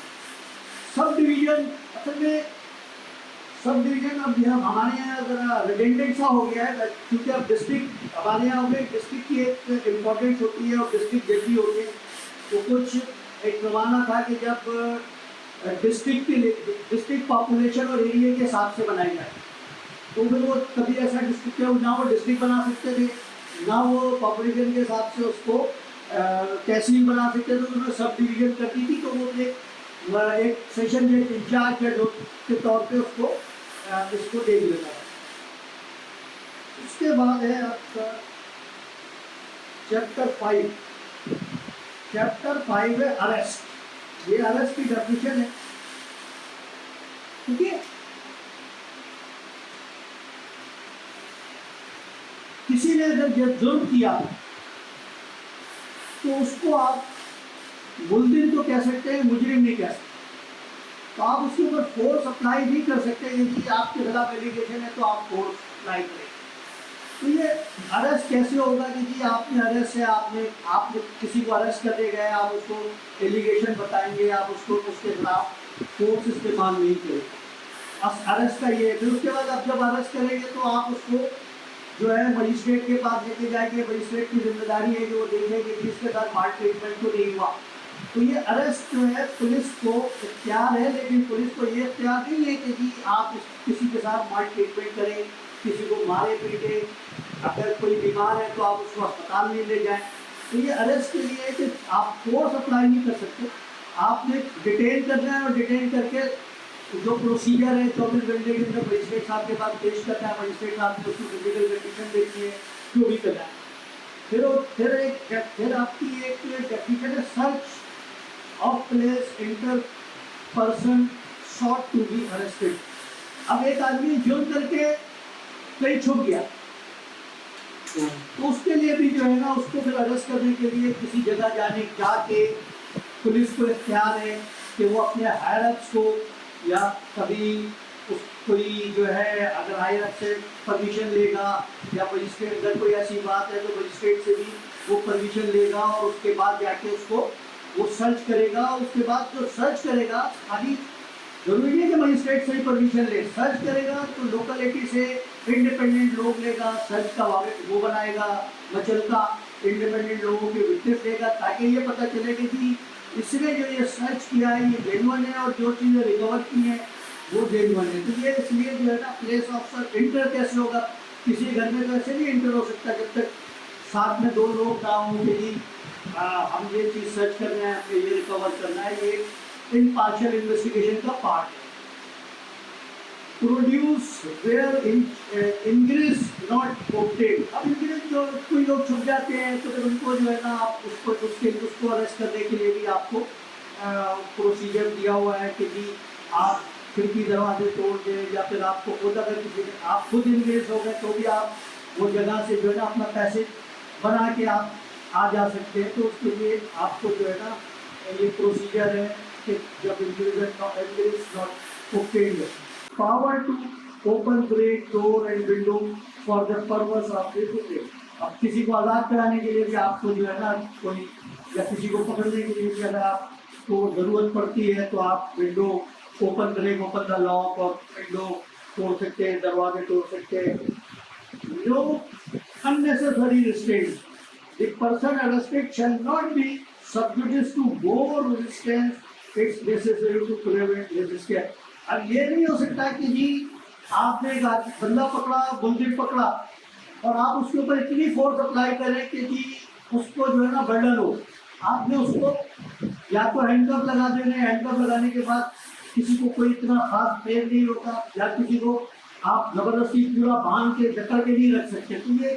Speaker 1: सब डिवीजन, असल में सब डिवीजन अब यहाँ हमारे यहाँ ज़रा रिडेंडेंट सा हो गया है, क्योंकि अब डिस्ट्रिक्ट हमारे यहाँ हो गए, डिस्ट्रिक्ट की एक इम्पोर्टेंस होती है और डिस्ट्रिक्ट जज भी होते हैं। तो कुछ एक ज़माना था कि जब डिस्ट्रिक्ट पॉपुलेशन और एरिया के हिसाब से बनाई जाए, तो फिर वो कभी ऐसा डिस्ट्रिक्ट ना वो डिस्ट्रिक्ट बना सकते थे, ना वो पॉपुलेशन के हिसाब से उसको तहसील बना सकते थे, तो उन्होंने सब डिवीजन करती थी। तो वो एक सेशन जज इंचार्ज जज के तौर पे उसको इसको देख लेना है। उसके बाद है आपका चैप्टर 5 है अरेस्ट। ये अरेस्ट की डेफिनेशन है, ठीक है। किसी ने अगर जुर्म किया तो उसको आप मुल्जिम तो कह सकते हैं, मुजरिम नहीं कह सकते। तो आप उसके ऊपर फोर्स अप्लाई नहीं कर सकते, यदि आपके खिलाफ एलिगेशन है तो आप फोर्स अप्लाई करें। तो ये अरेस्ट कैसे होगा कि जी आपने अरेस्ट है, आपने किसी को अरेस्ट करने गए, आप उसको एलिगेशन बताएंगे, आप उसको उसके खिलाफ फोर्स इस्तेमाल नहीं करेंगे। अरेस्ट का ये है। फिर उसके बाद आप जब अरेस्ट करेंगे तो आप उसको जो है मजिस्ट्रेट के पास लेके जाएंगे। मजिस्ट्रेट की जिम्मेदारी है कि वो देखेंगे कि इसके साथ मार ट्रीटमेंट तो नहीं हुआ। तो ये अरेस्ट जो है पुलिस को इख्तियार है, लेकिन पुलिस को ये इख्तियार नहीं है कि जी आप किसी के साथ मार ट्रीटमेंट करें, किसी को मारे पीटे, अगर कोई बीमार है तो आप उसको अस्पताल नहीं ले जाएं। तो ये अरेस्ट के लिए है कि आप फोर्स अप्लाई नहीं कर सकते, आपने डिटेन करना है, और डिटेन करके जो प्रोसीजर है 24 घंटे के अंदर मजिस्ट्रेट साहब के पास पेश करना है। मजिस्ट्रेट साहब ने उसकी फिजिकल कंडीशन देखनी है, जो भी करना है। फिर आपकी एक डेफिनेशन है search of place entered person sought to be arrested. अब एक आदमी जुर्म करके कहीं छुप गया, तो उसके लिए भी जो है ना, उसको फिर अरेस्ट करने के लिए किसी जगह जाके पुलिस को इख्तियार है कि वो अपने हायरअप्स को, या कभी कोई जो है अगर हायर से परमिशन लेगा, या मजिस्ट्रेट अगर कोई ऐसी बात है तो मजिस्ट्रेट से भी वो परमिशन लेगा, और उसके बाद जाके उसको वो सर्च करेगा। उसके बाद जो सर्च करेगा, अभी जरूरी है कि मजिस्ट्रेट से ही परमिशन ले, सर्च करेगा तो लोकेलिटी से इंडिपेंडेंट लोग लेगा, सर्च का वो बनाएगा, मचलका इंडिपेंडेंट लोगों के विटनेस लेगा, ताकि ये पता चले कि जी इसने जो ये सर्च किया है ये जेन्युइन है, और जो चीज़ें रिकवर की हैं वो जेन्युइन है। तो ये इसलिए जो है ना, प्लेस ऑफ इंटर कैसे होगा, किसी घर में तो ऐसे नहीं इंटर हो सकता जब तक साथ में 2 लोग ना हों कि जी हम ये चीज़ सर्च करना है, हमें ये रिकवर करना है। ये इम्पार्शियल इन्वेस्टिगेशन का पार्ट है। Produce where ingress not obtained. अब इंग्रेस जो कोई लोग छुप जाते हैं तो फिर उनको जो है ना, आप उसको अरेस्ट करने के लिए भी आपको प्रोसीजर दिया हुआ है कि जी आप खिड़की दरवाजे तोड़ दें, या फिर आपको खुद अगर किसी आप खुद इंग्रेस हो गए तो भी आप वो जगह से जो है ना अपना पैसे बना के आप आ जा सकते हैं। तो उसके लिए आपको जो है ना ये प्रोसीजर है कि जब ingress not obtained, power to open great door and window for the purpose of defence. अब किसी को आज़ाद कराने के लिए भी आपको जो है ना, कोई या किसी को पकड़ने के लिए भी अगर आपको ज़रूरत पड़ती है तो आप विंडो ओपन करें, ओपन द लॉक, और विंडो तोड़ सकते हैं, दरवाजे तोड़ सकते हैं। Know unnecessary restraint, the person arrested shall not be subjudice to more resistance, it's necessary to prevent resistance. अब ये नहीं हो सकता कि जी आपने एक बंदा पकड़ा, बुलडॉग पकड़ा और आप उसके ऊपर इतनी फोर्स अप्लाई करें कि जी उसको जो है ना बर्डन हो। आपने उसको या तो हैंडकफ लगा देने, हैंडकफ लगाने के बाद किसी को कोई इतना खास पेन नहीं होता, या किसी को आप जबरदस्ती पूरा बांध के जकड़ के नहीं रख सकते। तो ये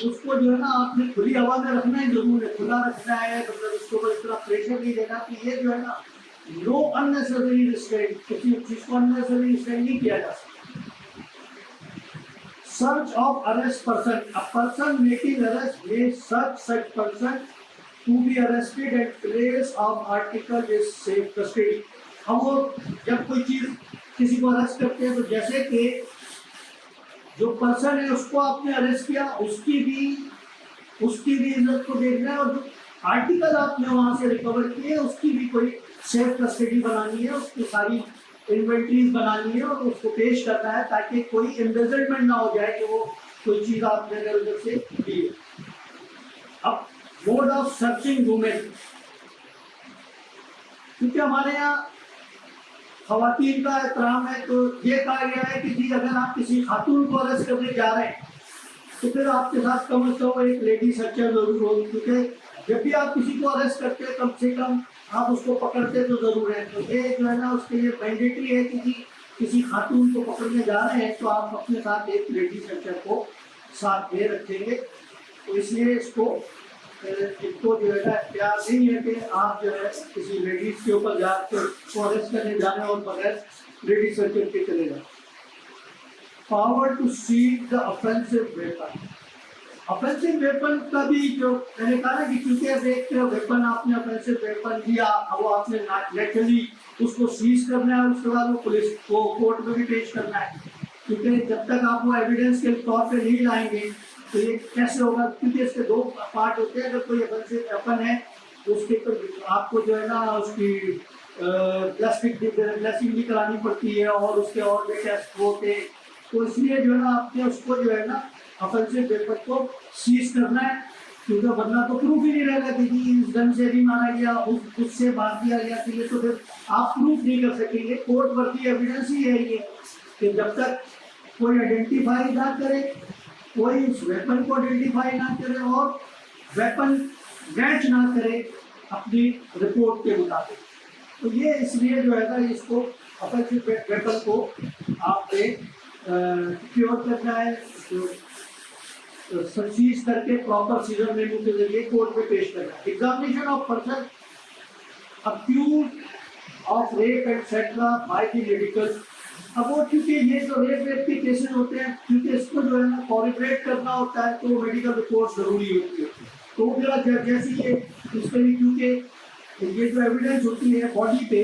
Speaker 1: उसको जो है ना आपने खुली हवा में रखना ही जरूर है, खुला रखना है, मतलब उसको कोई इतना प्रेशर नहीं देना कि ये जो है ना नो अननेसेसरी रिस्ट्रेंट, किसी चीज को अननेसेसरी रिस्ट्रेंट नहीं किया जा सकता। Search of arrest person, a person making arrest may search such person to be arrested at place of article is safe custody। अब वो जब कोई चीज किसी को अरेस्ट करते हैं तो जैसे कि जो पर्सन है उसको आपने अरेस्ट किया, उसकी भी इज्जत को देखना है, और जो आर्टिकल आपने वहां से रिकवर किए उसकी भी कोई सेफ कस्टडी बनानी है, उसकी सारी इन्वेंटरीज बनानी है और उसको पेश करना है ताकि कोई एम्बेजलमेंट ना हो जाए कि वो कोई चीज आपने इधर उधर से ली है। अब मोड ऑफ सर्चिंग वुमेन, क्योंकि हमारे यहाँ खवातीन का एहतराम है तो ये कहा गया है कि जी अगर आप किसी खातून को अरेस्ट करने जा रहे हैं तो फिर आपके साथ कम से कम एक लेडी सर्चर जरूर होगी, क्योंकि जब भी आप किसी को अरेस्ट करते हैं कम से कम आप उसको पकड़ते तो जरूर है। तो ये जो है ना उसके लिए मैंडेटरी है कि जी किसी खातून को पकड़ने जा रहे हैं तो आप अपने साथ एक लेडी सर्चर को साथ में रखेंगे। तो इसलिए इनको जो है ना प्यार नहीं है कि आप जो है किसी लेडीज के ऊपर जाकर अरेस्ट करने जाने और बगैर लेडी सर्चर के चले जाए। Power to seize the offensive weapon, offensive weapon का भी जो मैंने कहा ना कि क्योंकि अब एक वेपन आपने ऑफेंसिव वेपन दिया, वो आपने नेचुरली उसको सीज करना है, उसके बाद वो पुलिस को कोर्ट में भी पेश करना है, क्योंकि जब तक आप वो एविडेंस के तौर पे नहीं लाएंगे तो ये कैसे होगा, क्योंकि इसके दो पार्ट होते हैं। अगर कोई ऑफेंसिव वेपन है तो उसके तो आपको जो है ना उसकी ब्लास्टिंग भी करानी पड़ती है और उसके और भी टेस्ट होते हैं। तो इसलिए जो है ना आपने उसको जो है ना ऑफेंसिव वेपन को सीज करना है, क्योंकि वरना तो प्रूफ ही नहीं रहेगा कि जी इस गन से भी मारा गया, उससे मार दिया गया, तो फिर आप प्रूफ नहीं कर सकेंगे। कोर्ट वर्दी एविडेंस ही है ये कि जब तक कोई आइडेंटिफाई ना करे, कोई उस वेपन को आइडेंटिफाई ना करे और वेपन मैच ना करे अपनी रिपोर्ट के मुताबिक, तो ये इसलिए जो है ना इसको ऑफेंसिव वेपन को आपने सिक्योर करना है, सीज करके प्रॉपर सीजर मेमो के जरिए कोर्ट में पेश करना है। Examination of person accused of rape etcetera by the medical, अब वो क्योंकि ये जो रेप के केसेस होते हैं, क्योंकि इसको जो है ना कॉरिलेट करना होता है तो मेडिकल रिपोर्ट जरूरी होती है। तो मेरा जैसे ये इसके लिए क्योंकि ये जो एविडेंस होती है बॉडी पे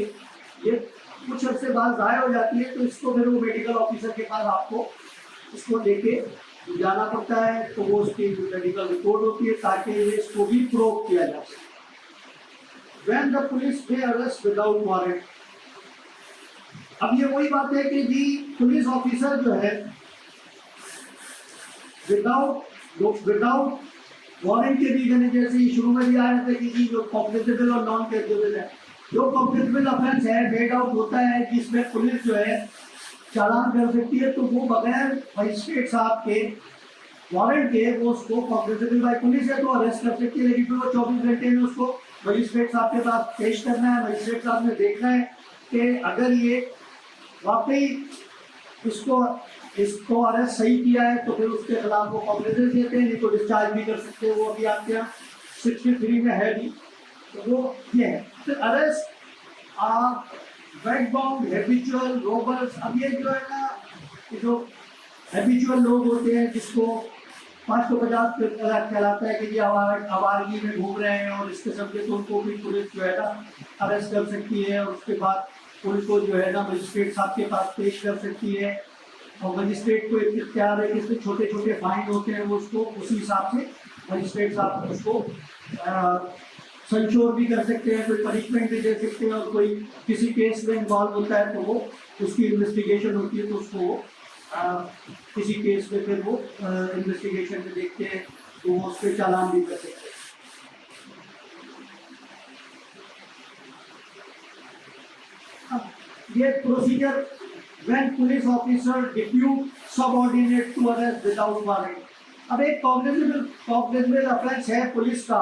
Speaker 1: ये कुछ अर्से बाद ज़ाया हो जाती है, तो इसको फिर वो मेडिकल ऑफिसर के पास आपको इसको लेके जाना पड़ता है, तो वो उसकी मेडिकल रिपोर्ट होती है ताकि इसको भी प्रूव किया जा सके। When the police may arrest without warrant, अब ये वही बात है कि जी पुलिस ऑफिसर जो है विदाउट वारंट के भी मैंने जैसे शुरू में भी आया था कि जी जो कॉग्निजेबल और नॉन कॉग्निजेबल है, जो कॉग्निजेबल ऑफेंस है मेड आउट होता है जिसमें पुलिस जो है चालान कर सकती है, तो वो बगैर मजिस्ट्रेट साहब के वारंट के वो उसको कॉग्निजेबल बाय पुलिस है तो अरेस्ट कर सकती है, लेकिन फिर वो 24 घंटे में उसको मजिस्ट्रेट साहब के पास पेश करना है। मजिस्ट्रेट साहब ने देखना है कि अगर ये वाकई इसको अरेस्ट सही किया है तो फिर उसके खिलाफ वो कॉग्निजेबल देते हैं, नहीं तो डिस्चार्ज भी कर सकते हैं। वो अभी आपके यहाँ 63 में है भी, तो वो ये है। फिर arrest vagabond habitual robbers, अब ये जो है ना जो हैबिचुअल लोग होते हैं जिसको 550 कहलाता है कि ये आवारगी में घूम रहे हैं और इस किस्म के, तो उनको भी पुलिस जो है ना अरेस्ट कर सकती है और उसके बाद उनको जो है ना मजिस्ट्रेट साहब के पास पेश कर सकती है। और मजिस्ट्रेट को एक इख्तियार है कि इसमें छोटे छोटे फाइन होते हैं, वो उसको उसी हिसाब से मजिस्ट्रेट साहब उसको संशोर भी कर सकते हैं, कोई पनिशमेंट भी दे सकते हैं, और कोई किसी केस में इन्वॉल्व होता है तो वो उसकी इन्वेस्टिगेशन होती है तो उसको किसी केस में फिर वो इन्वेस्टिगेशन में देखते हैं तो वो उस पर चालान भी कर सकते हैं। ये procedure when police officer depute subordinate to arrest without warrant. अब एक कॉग्निजेबल ऑफेंस है पुलिस का,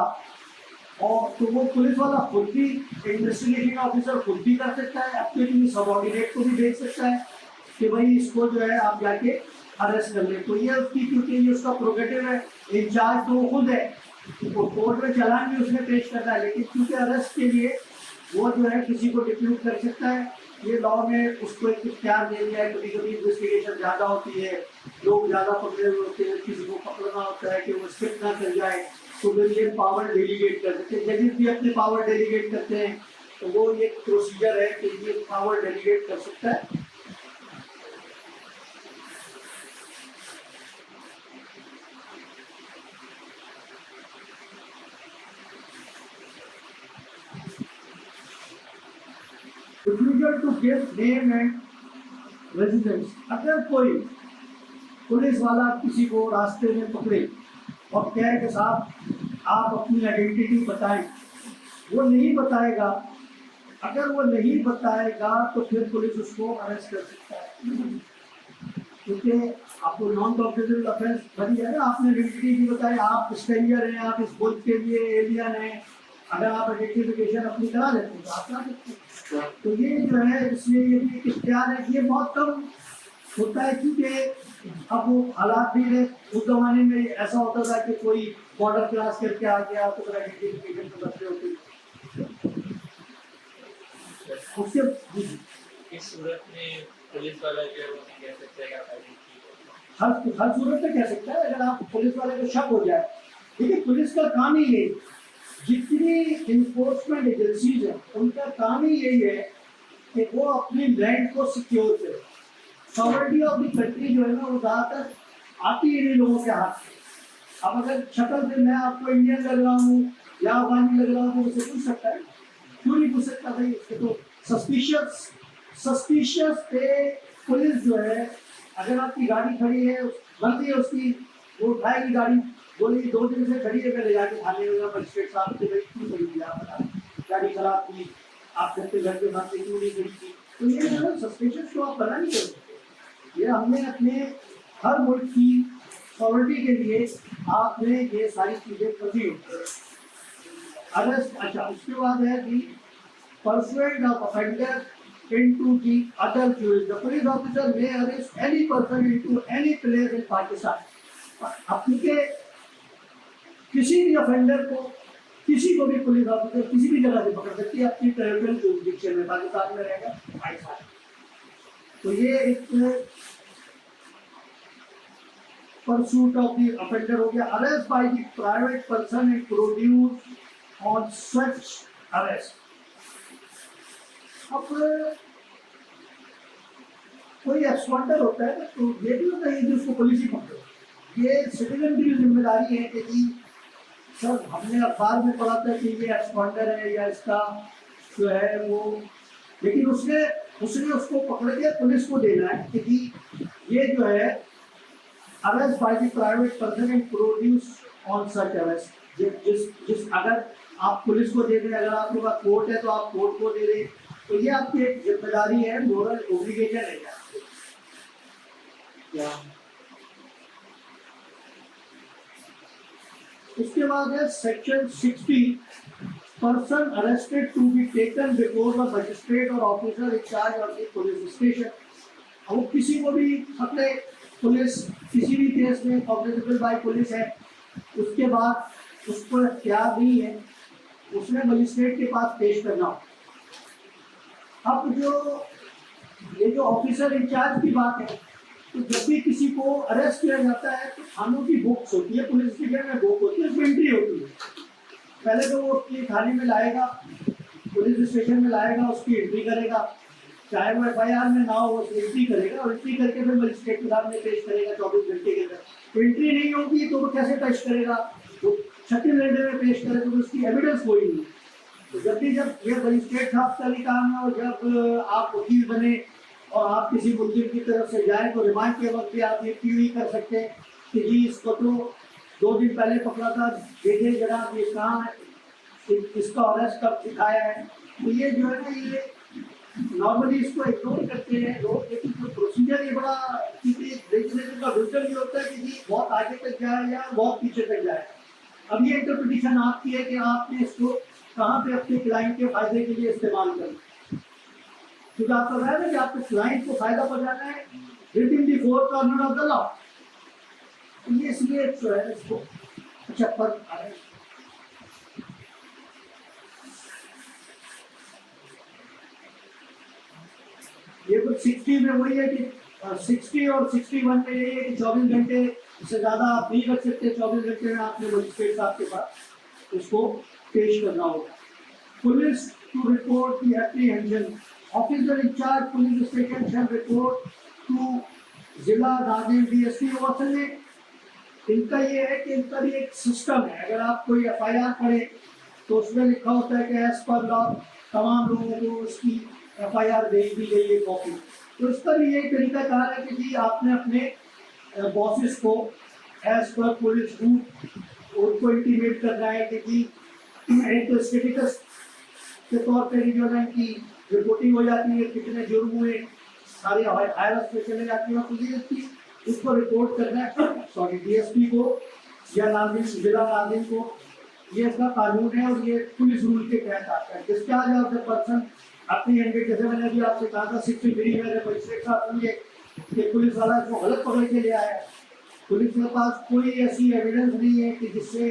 Speaker 1: और तो वो पुलिस वाला खुद भी, इन्वेस्टिगेशन ऑफिसर खुद भी कर सकता है, अपने सबॉर्डिनेट को भी भेज सकता है कि भाई इसको जो है आप जाके अरेस्ट कर ले। तो ये उसकी, क्योंकि ये उसका प्रोगेटिव है, इंचार्ज तो खुद है, तो कोर्ट में चालान भी उसने पेश करना है, लेकिन क्योंकि अरेस्ट के लिए वो जो है किसी को डिप्यूट कर सकता है। ये लॉ में उसको एक इख्तियार दे दिया है। कभी कभी इन्वेस्टिगेशन ज़्यादा होती है, लोग ज़्यादा पकड़े हुए होते हैं, किसी को पकड़ना होता है कि वो स्किप ना कर जाए, तो फिर ये पावर डेलीगेट कर सकते हैं। जजेस भी अपने पावर डेलीगेट करते हैं, तो वो एक प्रोसीजर है कि ये पावर डेलीगेट कर सकता है। Refusal to give name and residence. अगर कोई पुलिस वाला किसी को रास्ते में पकड़े और कहे कि साहब आप अपनी आइडेंटिटी बताएं, वो नहीं बताएगा, अगर वो नहीं बताएगा तो फिर पुलिस उसको अरेस्ट कर सकता है, क्योंकि आपको नॉन कॉग्निजेबल ऑफेंस बनी है ना। आपने आइडेंटिटी नहीं बताई, आप स्ट्रेंजर हैं, आप इस मुल्क के लिए एलियन हैं, अगर आप आइडेंटिफिकेशन अपनी करा लेते हैं तो आप करा सकते हैं। तो ये जो है, इसलिए ये भी एक इख्तियार है कि ये बहुत कम होता है, क्योंकि अब वो हालात भी है। उस जमाने में ऐसा होता था कि कोई बॉर्डर क्रॉस करके आ गया तो फिर आइडेंटिफिकेशन के बच्चे होते उससे।
Speaker 2: इस सूरत में पुलिस वाला जो है वो नहीं कह सकता है कि आप आइडेंटिटी
Speaker 1: हर सूरत में कह सकता है, अगर आप पुलिस वाले को शक हो जाए। देखिए पुलिस का काम ही यही, जितनी इन्फोर्समेंट एजेंसीज हैं उनका काम ही यही है कि वो अपनी लैंड को सिक्योर करें। सॉवरेनिटी ऑफ द कंट्री जो है ना, वो ज़्यादातर आती है इन लोगों के हाथ में। अब अगर शक्ल से मैं आपको इंडियन लग रहा हूँ या अफगानी लग रहा हूँ तो उसे पूछ सकता है, क्यों नहीं पूछ सकता भाई? उसके तो सस्पिशियस पे पुलिस जो है, अगर आपकी गाड़ी खड़ी है, गलती है उसकी, वो उठाएगी गाड़ी, बोली 2 दिन से खड़ी है, पहले जाके थाने में मजिस्ट्रेट साहब से भाई क्यों खड़ी थी आप, गाड़ी खराब थी, आप घर के साथ क्यों नहीं खड़ी थी? तो ये जो है सस्पिशियस को आप बना नहीं कर सकते। ये हमने अपने हर मुल्क की सॉवरेनिटी के लिए आपने ये सारी चीज़ें कर दी होती है। अरेस्ट, अच्छा उसके बाद है कि persuade of offender into the other jurisdiction. The police officer may arrest any person into any place in Pakistan. अपने किसी भी ऑफेंडर को, किसी को भी पुलिस ऑफिसर किसी भी जगह से पकड़ सकती है, अपनी टेरिटोरियल जुरिडिक्शन में, पाकिस्तान में रहेगा पाकिस्तान। तो ये एक परसूट ऑफ द ऑफेंडर हो गया। Arrest by the private person and produce on such arrest. अब कोई एक्सपॉन्डर होता है तो ये भी होता है कि उसको पुलिस ही पकड़े। ये सिटीजन की जिम्मेदारी है कि जी सर हमने अखबार में पढ़ा था कि ये एक्सपॉन्डर है या इसका जो है वो, लेकिन उसने उसको पकड़ के पुलिस को देना है कि जी ये जो है arrest by the private person and produce on such arrest. जिस अगर आप पुलिस को दे दें, अगर आपके पास कोर्ट है तो आप कोर्ट को दे दें, तो ये आपकी एक जिम्मेदारी है, मोरल ओब्लिगेशन है क्या। उसके बाद है section 60, person arrested to be taken before the magistrate और officer in charge of the police station. अब किसी को भी पकड़े पुलिस, किसी भी केस में कॉग्निजेबल बाय पुलिस है, उसके बाद उसको इख्तियार नहीं है, उसने मजिस्ट्रेट के पास पेश करना हो। अब ये जो ऑफिसर इंचार्ज की बात है, तो जब भी किसी को अरेस्ट किया जाता है तो थानों की बुक्स होती है, पुलिस स्टेशन में बुक होती है, उसमें एंट्री होती है। पहले तो वो उसकी थाने में लाएगा, पुलिस स्टेशन में लाएगा, उसकी एंट्री करेगा, चाहे वो FIR में ना हो, वो एंट्री करेगा और एंट्री करके फिर मजिस्ट्रेट के सामने पेश करेगा 24 घंटे के अंदर। एंट्री नहीं होगी तो वो कैसे पेश करेगा? वो 36 घंटे में पेश करेगा तो उसकी एविडेंस कोई नहीं। तो जब ये मजिस्ट्रेट साहब का भी काम है, और जब आप वकील बने और आप किसी मुलजिम की तरफ से जाए तो रिमांड के वक्त भी आप ये क्यों कर सकते हैं कि जी इसको तो 2 दिन पहले पकड़ा था, देखिए जनाब ये कहाँ है, इसका अरेस्ट कब दिखाया है। तो ये जो है ना, ये नॉर्मली इसको इग्नोर करते हैं लोग, लेकिन जो प्रोसीजर ये बड़ा किसी रेगुलेटर का विजन ये होता है कि जी बहुत आगे तक जाए या बहुत पीछे तक जाए। अब ये इंटरप्रिटेशन आपकी है कि आपने इसको कहाँ पे अपने क्लाइंट के फायदे के लिए इस्तेमाल करना। क्योंकि आपको पता है ना कि आपके क्लाइंट को फायदा पहुंचाना है with in the four corner of the law. ये इसलिए जो है इसको अच्छा पर ये कुछ 60 में वही है कि 60 और 61 में ये है कि 24 घंटे से ज़्यादा आप नहीं कर सकते। 24 घंटे में आपने मजिस्ट्रेट साहब के पास उसको पेश करना होगा। Police to report the apprehension, officer in charge police station shall report to जिला नाजिम डीएसपी। और असल में इनका ये है कि इनका भी एक सिस्टम है। अगर आप कोई एफआईआर पढ़े तो उसमें लिखा होता है कि एज पर लॉ तमाम लोगों को उसकी एफआईआर भेज दी गई है कॉपी। तो इसका भी यही तरीका कार है कि जी आपने अपने बॉसेस को एज पर पुलिस रूल उनको इंटीमेट करना है कि जी एक स्टेटस के तौर पर जो है कि रिपोर्टिंग हो जाती है, कितने जुर्म हुए, सारे हायरस में चले जाती है पुलिस की, उसको रिपोर्ट करना है सॉरी डीएसपी को या नाजिम जिला नाजिम को। ये इसका कानून है और ये पुलिस रूल के तहत आता है। डिस्चार्ज ऑफ द पर्सन अपनी एंगेज, जैसे मैंने अभी आपसे कहा था 63 में मजिस्ट्रेट साहब समझे कि पुलिस वाला इसको गलत पकड़ के ले आया। पुलिस के पास कोई ऐसी एविडेंस नहीं है कि जिससे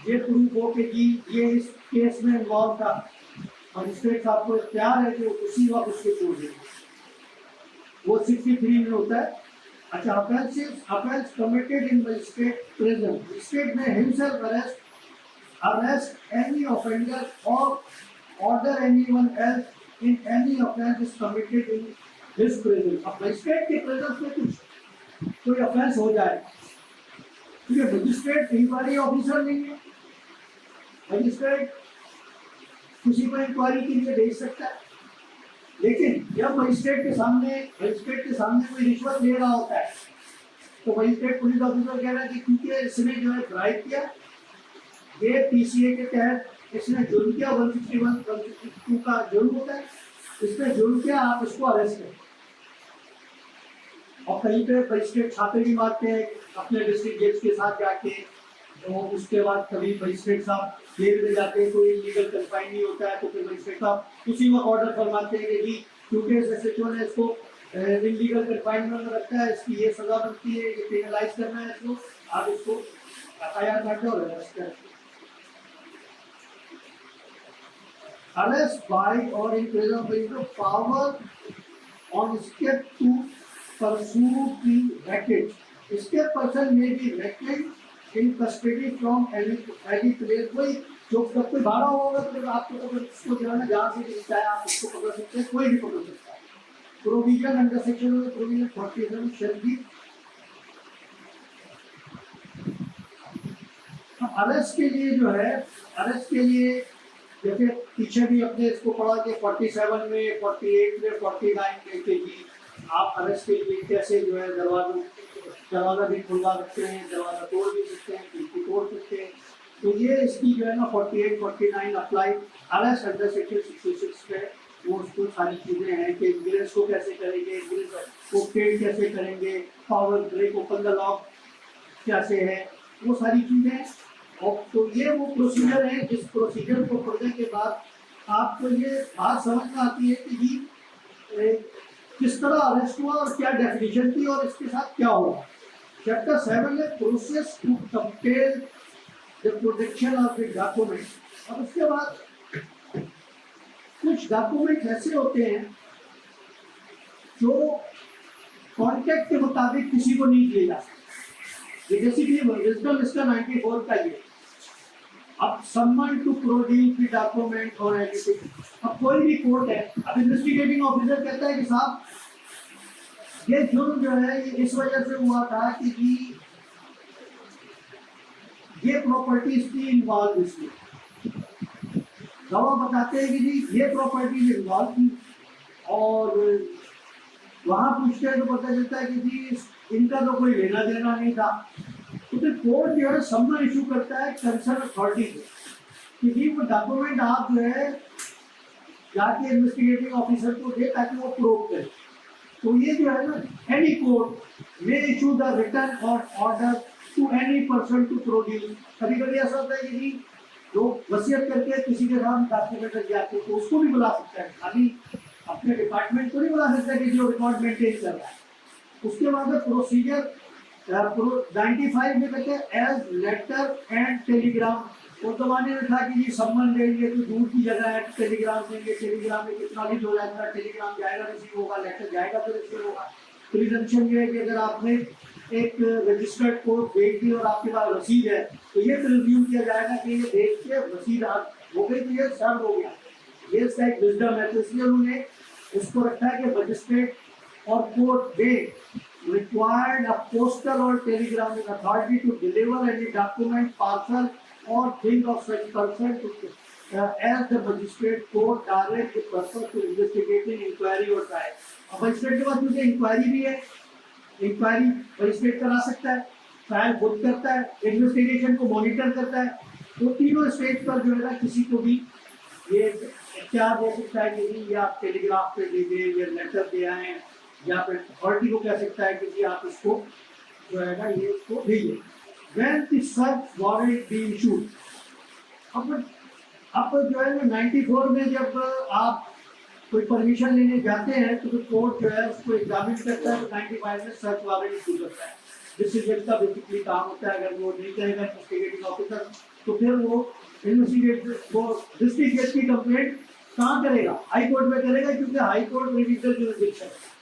Speaker 1: ये प्रूफ हो कि जी ये इस केस में इन्वॉल्व था। मजिस्ट्रेट साहब को इख्तियार है कि उसी वक्त उसको छोड़ दें, वो 63 में होता है। अच्छा, offense committed in magistrate prison, state may himself arrest any offender or order anyone else in any offense is committed in his prison। अब मजिस्ट्रेट के प्रेजेंस में कुछ कोई ऑफेंस हो जाए, क्योंकि मजिस्ट्रेट इंक्वायरी ऑफिसर नहीं है। मजिस्ट्रेट किसी को इंक्वायरी के लिए भेज सकता है, लेकिन जब मजिस्ट्रेट के सामने कोई रिश्वत ले रहा होता है तो मजिस्ट्रेट पुलिस ऑफिसर कह रहा है कि क्योंकि इसने जो है ब्राइब किया, ये पीसीए के तहत इसने जुर्म किया, 161 162 का जुर्म होता है, इसने जुर्म किया, आप इसको अरेस्ट करें। और कहीं पे मजिस्ट्रेट छापे भी मारते हैं अपने डिस्ट्रिक्ट जज के साथ जाके। तो उसके बाद कभी मजिस्ट्रेट साहब जेल में जाते हैं, कोई लीगल कन्फाइन नहीं होता है, तो फिर मजिस्ट्रेट साहब उसी वक्त ऑर्डर फरमाते हैं कि जी क्योंकि एसएचओ ने इसको इलीगल कन्फाइनमेंट में रखा है, इसकी ये सजा बनती है, ये पेनलाइज करना है इसको, आप इसको एफआईआर काटें और अरेस्ट करें। Arrest by or in prison with the power on step to pursue the vacant. Step person may be vacant in custody from any place। कोई जो जब कोई भाड़ा होगा तो आपको उसको जो है ना जहाँ से चाहे आप उसको पकड़ सकते हैं, कोई भी पकड़ सकता है। Provision under section provision 47 shall be। Arrest के लिए जो है, अरेस्ट के लिए जैसे पीछे भी अपने इसको पढ़ा कि 47 में 48 में 49 में कि जी आप अरेस्ट के लिए कैसे जो है दरवाज़ा भी खुलवा सकते हैं, दरवाज़ा तोड़ भी सकते हैं, खिड़की तोड़ सकते हैं। तो ये इसकी जो है ना 48 49 अप्लाई अरेस्ट अंडर सेक्शन 66 पे वो उसको सारी चीज़ें हैं कि इंग्रेस को कैसे करेंगे, इंग्रेस को पेड कैसे करेंगे, power break open the lock कैसे है, वो सारी चीज़ें। और तो ये वो प्रोसीजर है जिस प्रोसीजर को पढ़ने के बाद आपको ये बात समझ में आती है कि जी किस तरह अरेस्ट हुआ और क्या डेफिनेशन थी और इसके साथ क्या हुआ। चैप्टर 7 है process to compare the protection of the document. अब उसके बाद कुछ डॉक्यूमेंट ऐसे होते हैं जो कॉन्ट्रैक्ट के मुताबिक किसी को नहीं दिए जा सकते। जैसे कि विजडम इसका 94 का ये अब सम्मन टू प्रोड्यूस द डॉक्यूमेंट और एनीथिंग। अब कोई भी कोर्ट है, अब इन्वेस्टिगेटिंग ऑफिसर कहता है कि साहब ये जुर्म जो है ये इस वजह से हुआ था कि जी ये प्रॉपर्टीज थी इन्वॉल्व इसमें। गवाह बताते हैं कि जी ये प्रॉपर्टीज इन्वॉल्व थी और वहाँ पूछते हैं तो पता चलता है कि जी इनका तो कोई लेना देना नहीं था। तो फिर कोर्ट जो है सम्मन इशू करता है कंसर्न अथॉरिटी को कि जी वो डॉक्यूमेंट आप जो है जाके इन्वेस्टिगेटिंग ऑफिसर को दे ताकि वो प्रूव करे। तो ये जो है ना, any court may issue the return और order to any person to produce. कभी कभी ऐसा होता है कि जी लोग वसीयत करके किसी के नाम डॉक्यूमेंट लग जाते हैं, तो उसको भी बुला सकता है, खाली अपने डिपार्टमेंट को नहीं बुला सकता है कि जो रिकॉर्ड मेंटेन कर रहा है। उसके बाद प्रोसीजर 95 में कहते हैं एज लेटर एंड टेलीग्राम। वो जमाने में था कि जी सम्मन देंगे तो दूर की जगह है, टेलीग्राम देंगे, टेलीग्राम में कितना भी हो जाएगा, टेलीग्राम जाएगा रिसीव होगा, लेटर जाएगा तो रिसीव होगा। प्रिजम्पशन ये है कि अगर आपने एक रजिस्टर्ड कोड भेज दी और आपके पास रसीद है तो ये प्रिज्यूम किया जाएगा कि ये देख के रसीद हो गई तो ये सर्व हो गया। ये इसका एक विजडम है, तो इसलिए उन्होंने उसको रखा है कि मजिस्ट्रेट और court they required a postal or telegraphic authority to deliver any document, parcel or thing of such person to as the magistrate court direct the person to investigating inquiry or trial। अब magistrate के पास क्योंकि inquiry भी है, inquiry magistrate करा सकता है, trial book करता है, इन्वेस्टिगेशन को मॉनिटर करता है। तो तीनों स्टेज पर जो है ना किसी को भी ये क्या दे सकता है कि नहीं, या आप टेलीग्राफ पे दे दें या लेटर दे आए, या फिर अथॉरिटी को कह सकता है कि जी आप इसको जो है ना ये इसको भेजिए। When the search warrant be issued, अब जो है ना 94 में जब आप कोई परमिशन लेने जाते हैं तो कोर्ट जो है उसको एग्जामिन करता है, तो 95 में सर्च वारंट इशू करता है। डिस्ट्रिक्ट का बेसिकली काम होता है, अगर वो नहीं करेगा इन्वेस्टिगेटिंग ऑफिसर तो फिर वो डिस्ट्रिक्ट जज की कंप्लेंट कहाँ करेगा, हाई कोर्ट में करेगा, क्योंकि हाई कोर्ट रिविजन जुरिसडिक्शन है।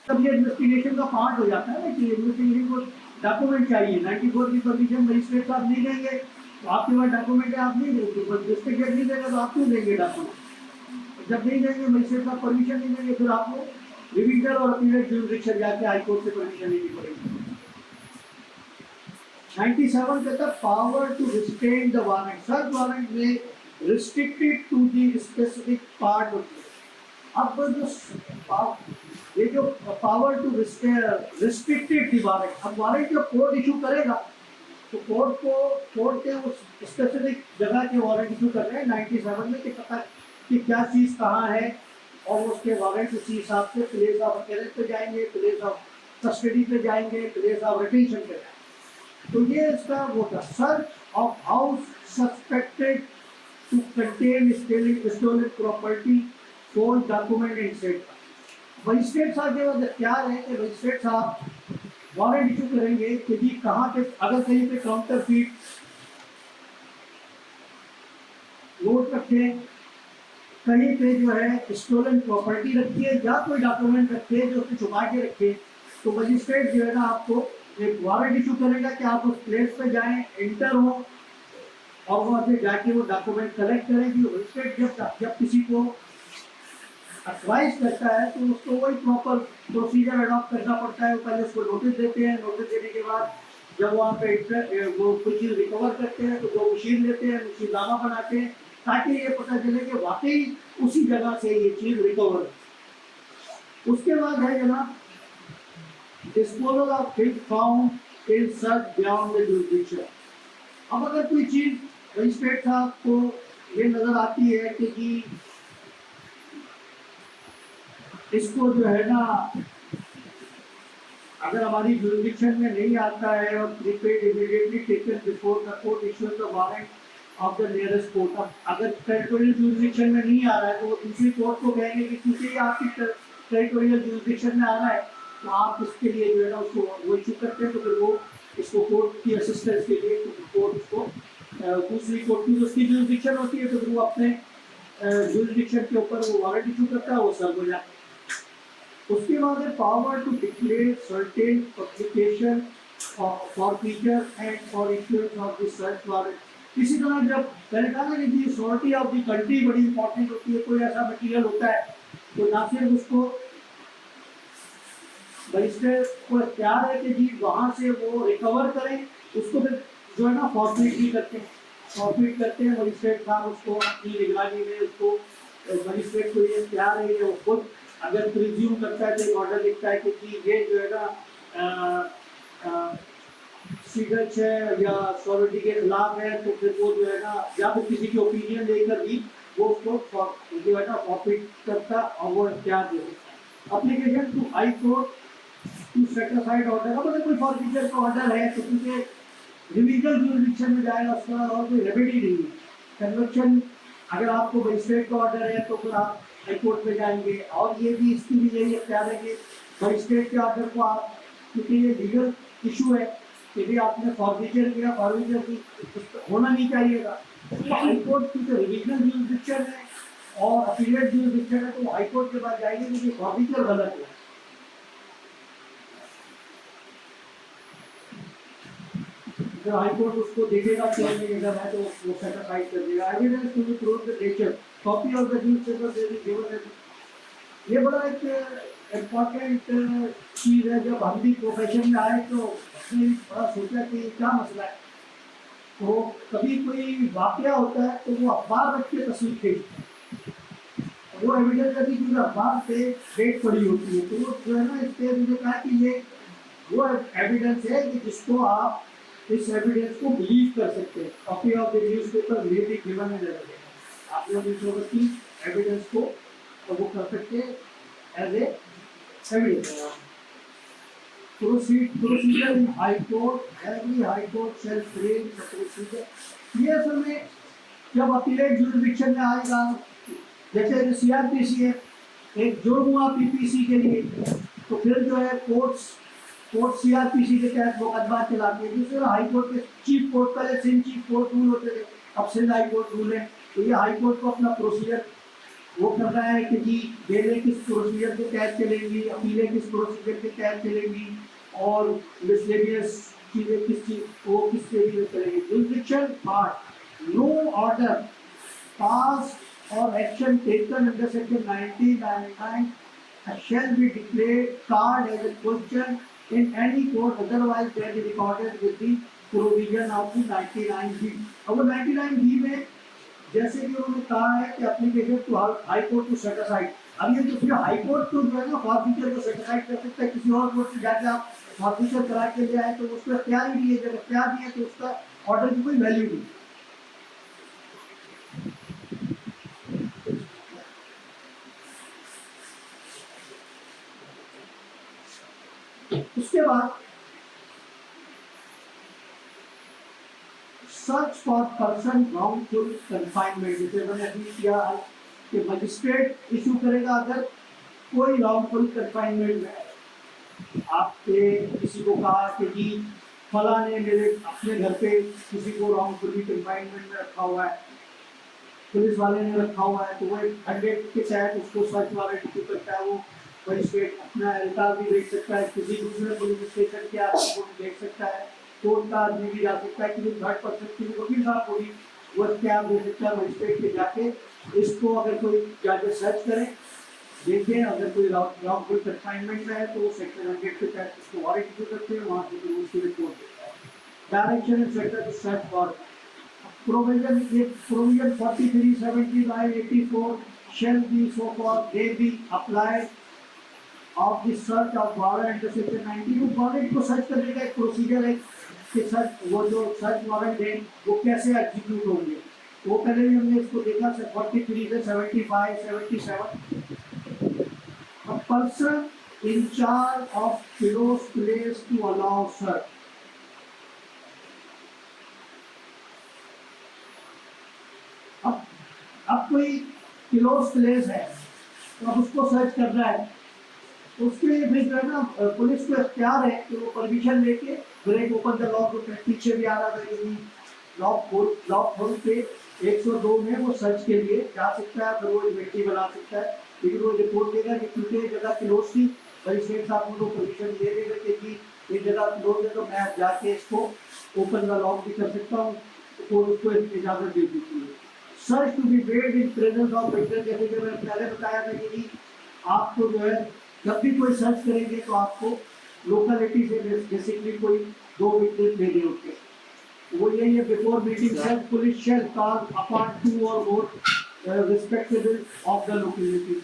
Speaker 1: तब ये इन्वेस्टिगेशन का पार्ट हो जाता है ना कि इन्वेस्टिगेशन को डॉक्यूमेंट चाहिए। 94 की परमिशन मजिस्ट्रेट साहब नहीं देंगे तो आपके पास डॉक्यूमेंट है, आप नहीं देंगे, डिस्ट्रिक्ट जज नहीं देगा तो आप क्यों देंगे डॉक्यूमेंट। जब नहीं देंगे मजिस्ट्रेट साहब परमिशन नहीं देंगे फिर आपको रिविजन और अपीलेट जुरिसडिक्शन जाके हाई कोर्ट से परमिशन लेनी पड़ेगी। 97 कहता है power to restrain the warrant. Search warrant में restricted to the specific part of अब जो पावर टू रिस्ट्रिक्टेड थी वारंट, अब वारंट जब कोर्ट इशू करेगा तो कोर्ट के उस स्पेसिफिक जगह के वारंट इशू कर रहे हैं 97 में कि पता कि क्या चीज़ कहाँ है, और उसके वारंट उसी हिसाब से प्लेस ऑफ अरेस्ट पे जाएंगे, प्लेस ऑफ कस्टडी पे जाएंगे, प्लेस ऑफ रिटेंशन पे जाएंगे। तो ये इसका वो था search of house suspected to contain stolen property, sold document and set. Magistrate साहब के पास इख्तियार है कि मजिस्ट्रेट साहब वारंट इशू करेंगे कि जी कहाँ पे अगर कहीं पे काउंटर फीट नोट रखे, कहीं पे जो है स्टोलन प्रॉपर्टी रखी है या कोई डॉक्यूमेंट रखे जो उसको छुपा के रखे, तो मजिस्ट्रेट जो है ना आपको एक वारंट इशू करेगा कि आप उस प्लेस पे जाएं, इंटर हो और वहाँ पे जाके वो डॉक्यूमेंट कलेक्ट करें। मजिस्ट्रेट जब किसी को एडवाइस करता है तो उसको वही प्रॉपर प्रोसीजर अडॉप्ट करना पड़ता है। पहले उसको नोटिस देते हैं, नोटिस देने के बाद जब वहाँ पे वो कोई चीज़ रिकवर करते हैं तो वो मशीन लेते हैं, मशीननामा बनाते हैं ताकि ये पता चले कि वाकई उसी जगह से ये चीज़ रिकवर है। उसके बाद है जनाब disposal of things found in search beyond the jurisdiction. अब अगर कोई चीज़ मजिस्ट्रेट साहब को ये नज़र आती है कि जी इसको जो है ना अगर हमारी जुरिसडिक्शन में नहीं आता है और prepaid immediately taken before the court issues the warrant of the nearest court. अब अगर टेरिटोरियल जुरिसडिक्शन में नहीं आ रहा है तो वो दूसरी कोर्ट को कहेंगे कि क्योंकि ये आपकी टेरिटोरियल जुरिसडिक्शन में आ रहा है तो आप इसके लिए जो है ना उसको वो इशू करते हैं, तो फिर वो इसको कोर्ट की असिस्टेंस के लिए तो कोर्ट उसको दूसरी कोर्ट की उसकी जुरिसडिक्शन होती है तो फिर वो अपने जुरिसडिक्शन के ऊपर वो वारंट इशू करता है, वो सर्व हो जाता है। उसके बाद है power to declare certain publication for feature and for issuance of the search warrant. इसी तरह जब मैंने कहा कि जी सॉर्टी ऑफ द कंट्री बड़ी इंपॉर्टेंट होती है, कोई ऐसा मटीरियल होता है तो ना सिर्फ उसको मजिस्ट्रेट को इख्तियार है कि जी वहाँ से वो रिकवर करें, उसको फिर जो है ना फॉरफिट भी करते हैं, फॉरफिट करते हैं मजिस्ट्रेट साहब उसको अपनी निगरानी में उसको मजिस्ट्रेट को ये इख्तियार है कि वो खुद अगर प्रिज्यूम करता है तो एक ऑर्डर लिखता है कि ये जो है ना सीडच है या सॉलिडिटी के खिलाफ है तो फिर वो जो है ना, या फिर किसी की ओपिनियन लेकर भी वो उसको जो है ना फॉरफिट करता और वो इख्तियार दे सकता है। Application to high court to set aside order, अब अगर कोई फॉरफिचर का ऑर्डर है तो क्योंकि रिलीजल जुरिडिक्शन में जाएगा, उसके बाद और कोई रेमेडी नहीं है। कन्वेक्शन अगर आपको मजिस्ट्रेट का ऑर्डर है तो फिर आप हाई कोर्ट में जाएंगे, और ये भी इसकी भी यही इख्तियार है कि मजिस्ट्रेट के ऑर्डर को आप, क्योंकि ये लीगल इशू है, यदि आपने फॉरफिचर किया, फॉरफिचर की होना नहीं चाहिएगा, तो हाई कोर्ट की तो रिलीजल जुरिडिक्शन है और अपीलेट जुरिडिक्शन है, तो हाई कोर्ट के बाद जाएंगे क्योंकि फॉरफिचर गलत है। तो हाई कोर्ट उसको देखेगा कि अगर है तो वो सेटिस्फाइड कर देगा। Evidence to be prove the nature, copy of the newspaper they be given है। ये बड़ा एक इम्पोर्टेंट चीज़ है। जब हम भी प्रोफेशन में आए तो हमने बड़ा सोचा कि क्या मसला है, तो कभी कोई वाकया होता है तो वो अखबार रख के तस्वीर खींचते हैं, वो एविडेंस यदि क्योंकि अखबार पे डेट पड़ी होती है, तो वो जो है ना, इससे मुझे कहा कि ये वो एविडेंस है कि जिसको आप इस एविडेंस को बिलीव कर सकते हैं। Copy of the newspaper may be given है, आप लोग न्यूज़पेपर की एविडेंस को वो कर सकते हैं as a evidence. Procedure in high court, every high court shall frame the procedure. ये असल में जब अपीलेट जुरिडिक्शन में आएगा, जैसे सीआरपीसी है, एक जुर्म हुआ पीपीसी के लिए, तो फिर जो है कोर्ट सीआरपीसी के तहत मुकदमा चलाती है। दूसरे हाई कोर्ट के चीफ कोर्ट, पहले सिंध चीफ कोर्ट रूल होते थे, अब सिंध हाई कोर्ट रूल है, तो ये हाई कोर्ट को अपना प्रोसीजर वो कर रहा है कि जी बेलें किस प्रोसीजर के तहत चलेंगी, अपीलें किस प्रोसीजर के तहत चलेंगी, और मिसलेनियस चीज़ें किस तरीके से चलेंगी। Jurisdiction part, no order pass और action taken under section 1999 shall be declared card as a question in any court otherwise than recorded with the provision of the 99B। अब 99B में जैसे कि उन्होंने कहा है कि application to high court to set aside, अब ये तो फिर हाई कोर्ट तो जो है ना फॉरफिचर को सेट असाइड कर सकता है, किसी और कोर्ट से जाके आप फॉरफिचर करा के ले आए तो उसका इख्तियार ही नहीं है। जब इख्तियार नहीं है तो उसका ऑर्डर की कोई वैल्यू नहीं। उसके बाद सर्च फॉर पर्सन राउंडफुल कन्फाइनमेंट, जैसे मैंने अभी किया है कि मजिस्ट्रेट इशू करेगा अगर कोई राउंडफुल कन्फाइनमेंट में आपके किसी को कहा कि जी फला ने मेरे अपने घर पे किसी को राउंडफुली कन्फाइनमेंट में रखा हुआ है, पुलिस वाले ने रखा हुआ है, तो वो 100 के तहत उसको सर्च वारंट इशू करता है। वो मजिस्ट्रेट अपना एहलकार भी देख सकता है, किसी दूसरे पुलिस स्टेशन के आदमी को भी देख सकता है, कोर्ट का आदमी भी जा सकता है, किसी थर्ड पर्सन की वकील साहब को भी वो इख्तियार दे सकता है मजिस्ट्रेट के जाके इसको अगर कोई जाके सर्च करें, देखें, अगर कोई राउंडफुल कन्फाइनमेंट में है तो वो सेक्शन 100 के तहत उसको वारंट इशू करते हैं, वहाँ से तो उसकी रिपोर्ट देता है। Direction and sector to search for provision 43, 75, 84 shall be so called they be applied of the search of warrant under section 90। वो वारंट को सर्च करने का एक प्रोसीजर है कि सर्च, वो जो सर्च वारंट है वो कैसे एग्जीक्यूट होंगे, वो पहले भी हमने इसको देखा 43 से 75, 77। A person in charge of close place to allow search। अब कोई क्लोज प्लेस है तो अब उसको सर्च कर रहा है, तो उसके लिए फिर जो है ना पुलिस को इख्तियार है कि वो परमिशन लेके ब्रेक ओपन द लॉक, पीछे भी आ रहा था कि लॉक खोल के 102 में वो सर्च के लिए जा सकता है, फिर वो इन्वेंटरी बना सकता है। लेकिन वो रिपोर्ट देगा कि क्योंकि जगह क्लोज थी, मजिस्ट्रेट साहब को परमिशन दे देगा कि जी ये जगह क्लोज है तो मैं जाके इसको ओपन द लॉक भी कर सकता हूँ, तो उसको इजाज़त दे दीजिए। Search to be made in presence of witness, जैसे कि मैंने पहले बताया था कि आपको जो है जब भी कोई सर्च करेंगे तो आपको लोकेलिटी से बेसिकली कोई 2 विटनेस लेने होते हैं। वो यही है, before meeting self police shall call upon 2 और more respectable of the locality.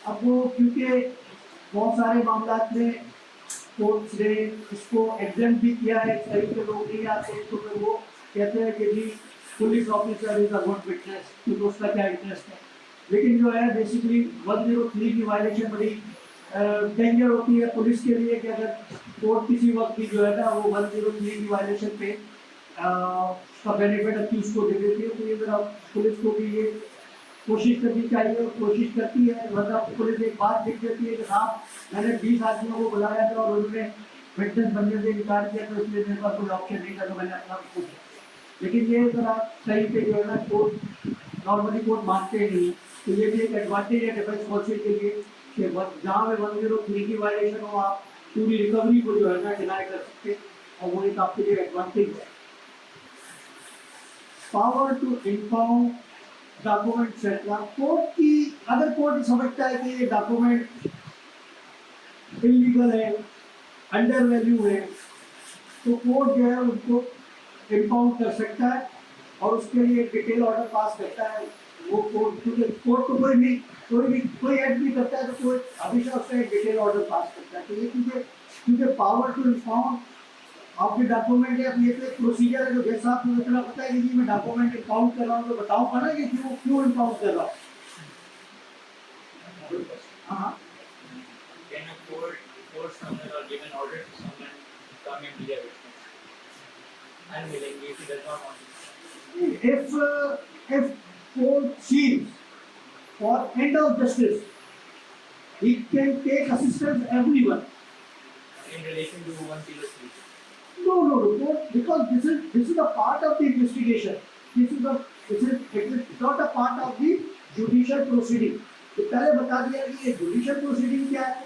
Speaker 1: अब वो क्योंकि बहुत सारे मामला में कोर्ट्स ने इसको एग्जाम भी किया है, कई के लोग नहीं आते तो फिर वो कहते हैं कि जी police officer is a good witness, तो उसका क्या इंटरेस्ट है। लेकिन जो है बेसिकली 103 की वायलेशन बड़ी डेंजर होती है पुलिस के लिए कि अगर कोर्ट किसी वक्त भी जो है ना वो 103 की वायलेशन पे का बेनिफिट अक्यूज को दे देती है। तो ये जरा पुलिस को भी ये कोशिश करनी चाहिए और कोशिश करती है। मतलब पुलिस एक बात लिख देती है कि साहब मैंने 20 आदमियों को बुलाया था और उन्होंने विटनेस बनने से इनकार किया, तो इसलिए मेरे पास कोई ऑप्शन नहीं था, तो मैंने अपना पूछा। लेकिन ये जरा सही पे जो है ना कोर्ट नॉर्मली कोर्ट मानते ही नहीं। तो ये भी एक एडवांटेज है डिफेंस कौंसिल के लिए कि जहाँ पे 103 की वायलेशन हो आप पूरी रिकवरी को जो है ना डिनाई कर सकते, और वो एक आपके लिए एडवांटेज है। पावर टू इन्फॉर्म डॉक्यूमेंट सेटला कोर्ट की, अगर कोर्ट समझता है कि ये डॉक्यूमेंट इलीगल है, अंडर वैल्यू है, तो कोर्ट जो है उनको इन्फॉर्म कर सकता है और उसके लिए डिटेल ऑर्डर पास करता है। वो कोर्ट, क्योंकि कोर्ट को कोई एक्ट भी करता है तो कोर्ट हमेशा उसका एक डिटेल ऑर्डर पास करता है। तो ये क्योंकि पावर टू इन्फॉर्म आपके डॉक्यूमेंट है, अब ये तो एक प्रोसीजर है। जो जैसा आपको इतना पता है कि जी मैं डॉक्यूमेंट इन्फॉर्म कर रहा हूँ तो बताऊंगा ना कि क्यों इन्फॉर्म कर रहा हूँ। हाँ
Speaker 2: Can a court force someone or give an order to someone to come and be a witness unwillingly if he does not want to?
Speaker 1: if court sees for end of justice, he can take assistance everyone.
Speaker 2: In relation to 103.
Speaker 1: No. Because this is a part of the investigation. It is not a part of the judicial proceeding. तो पहले बता दिया कि ये judicial proceeding क्या है।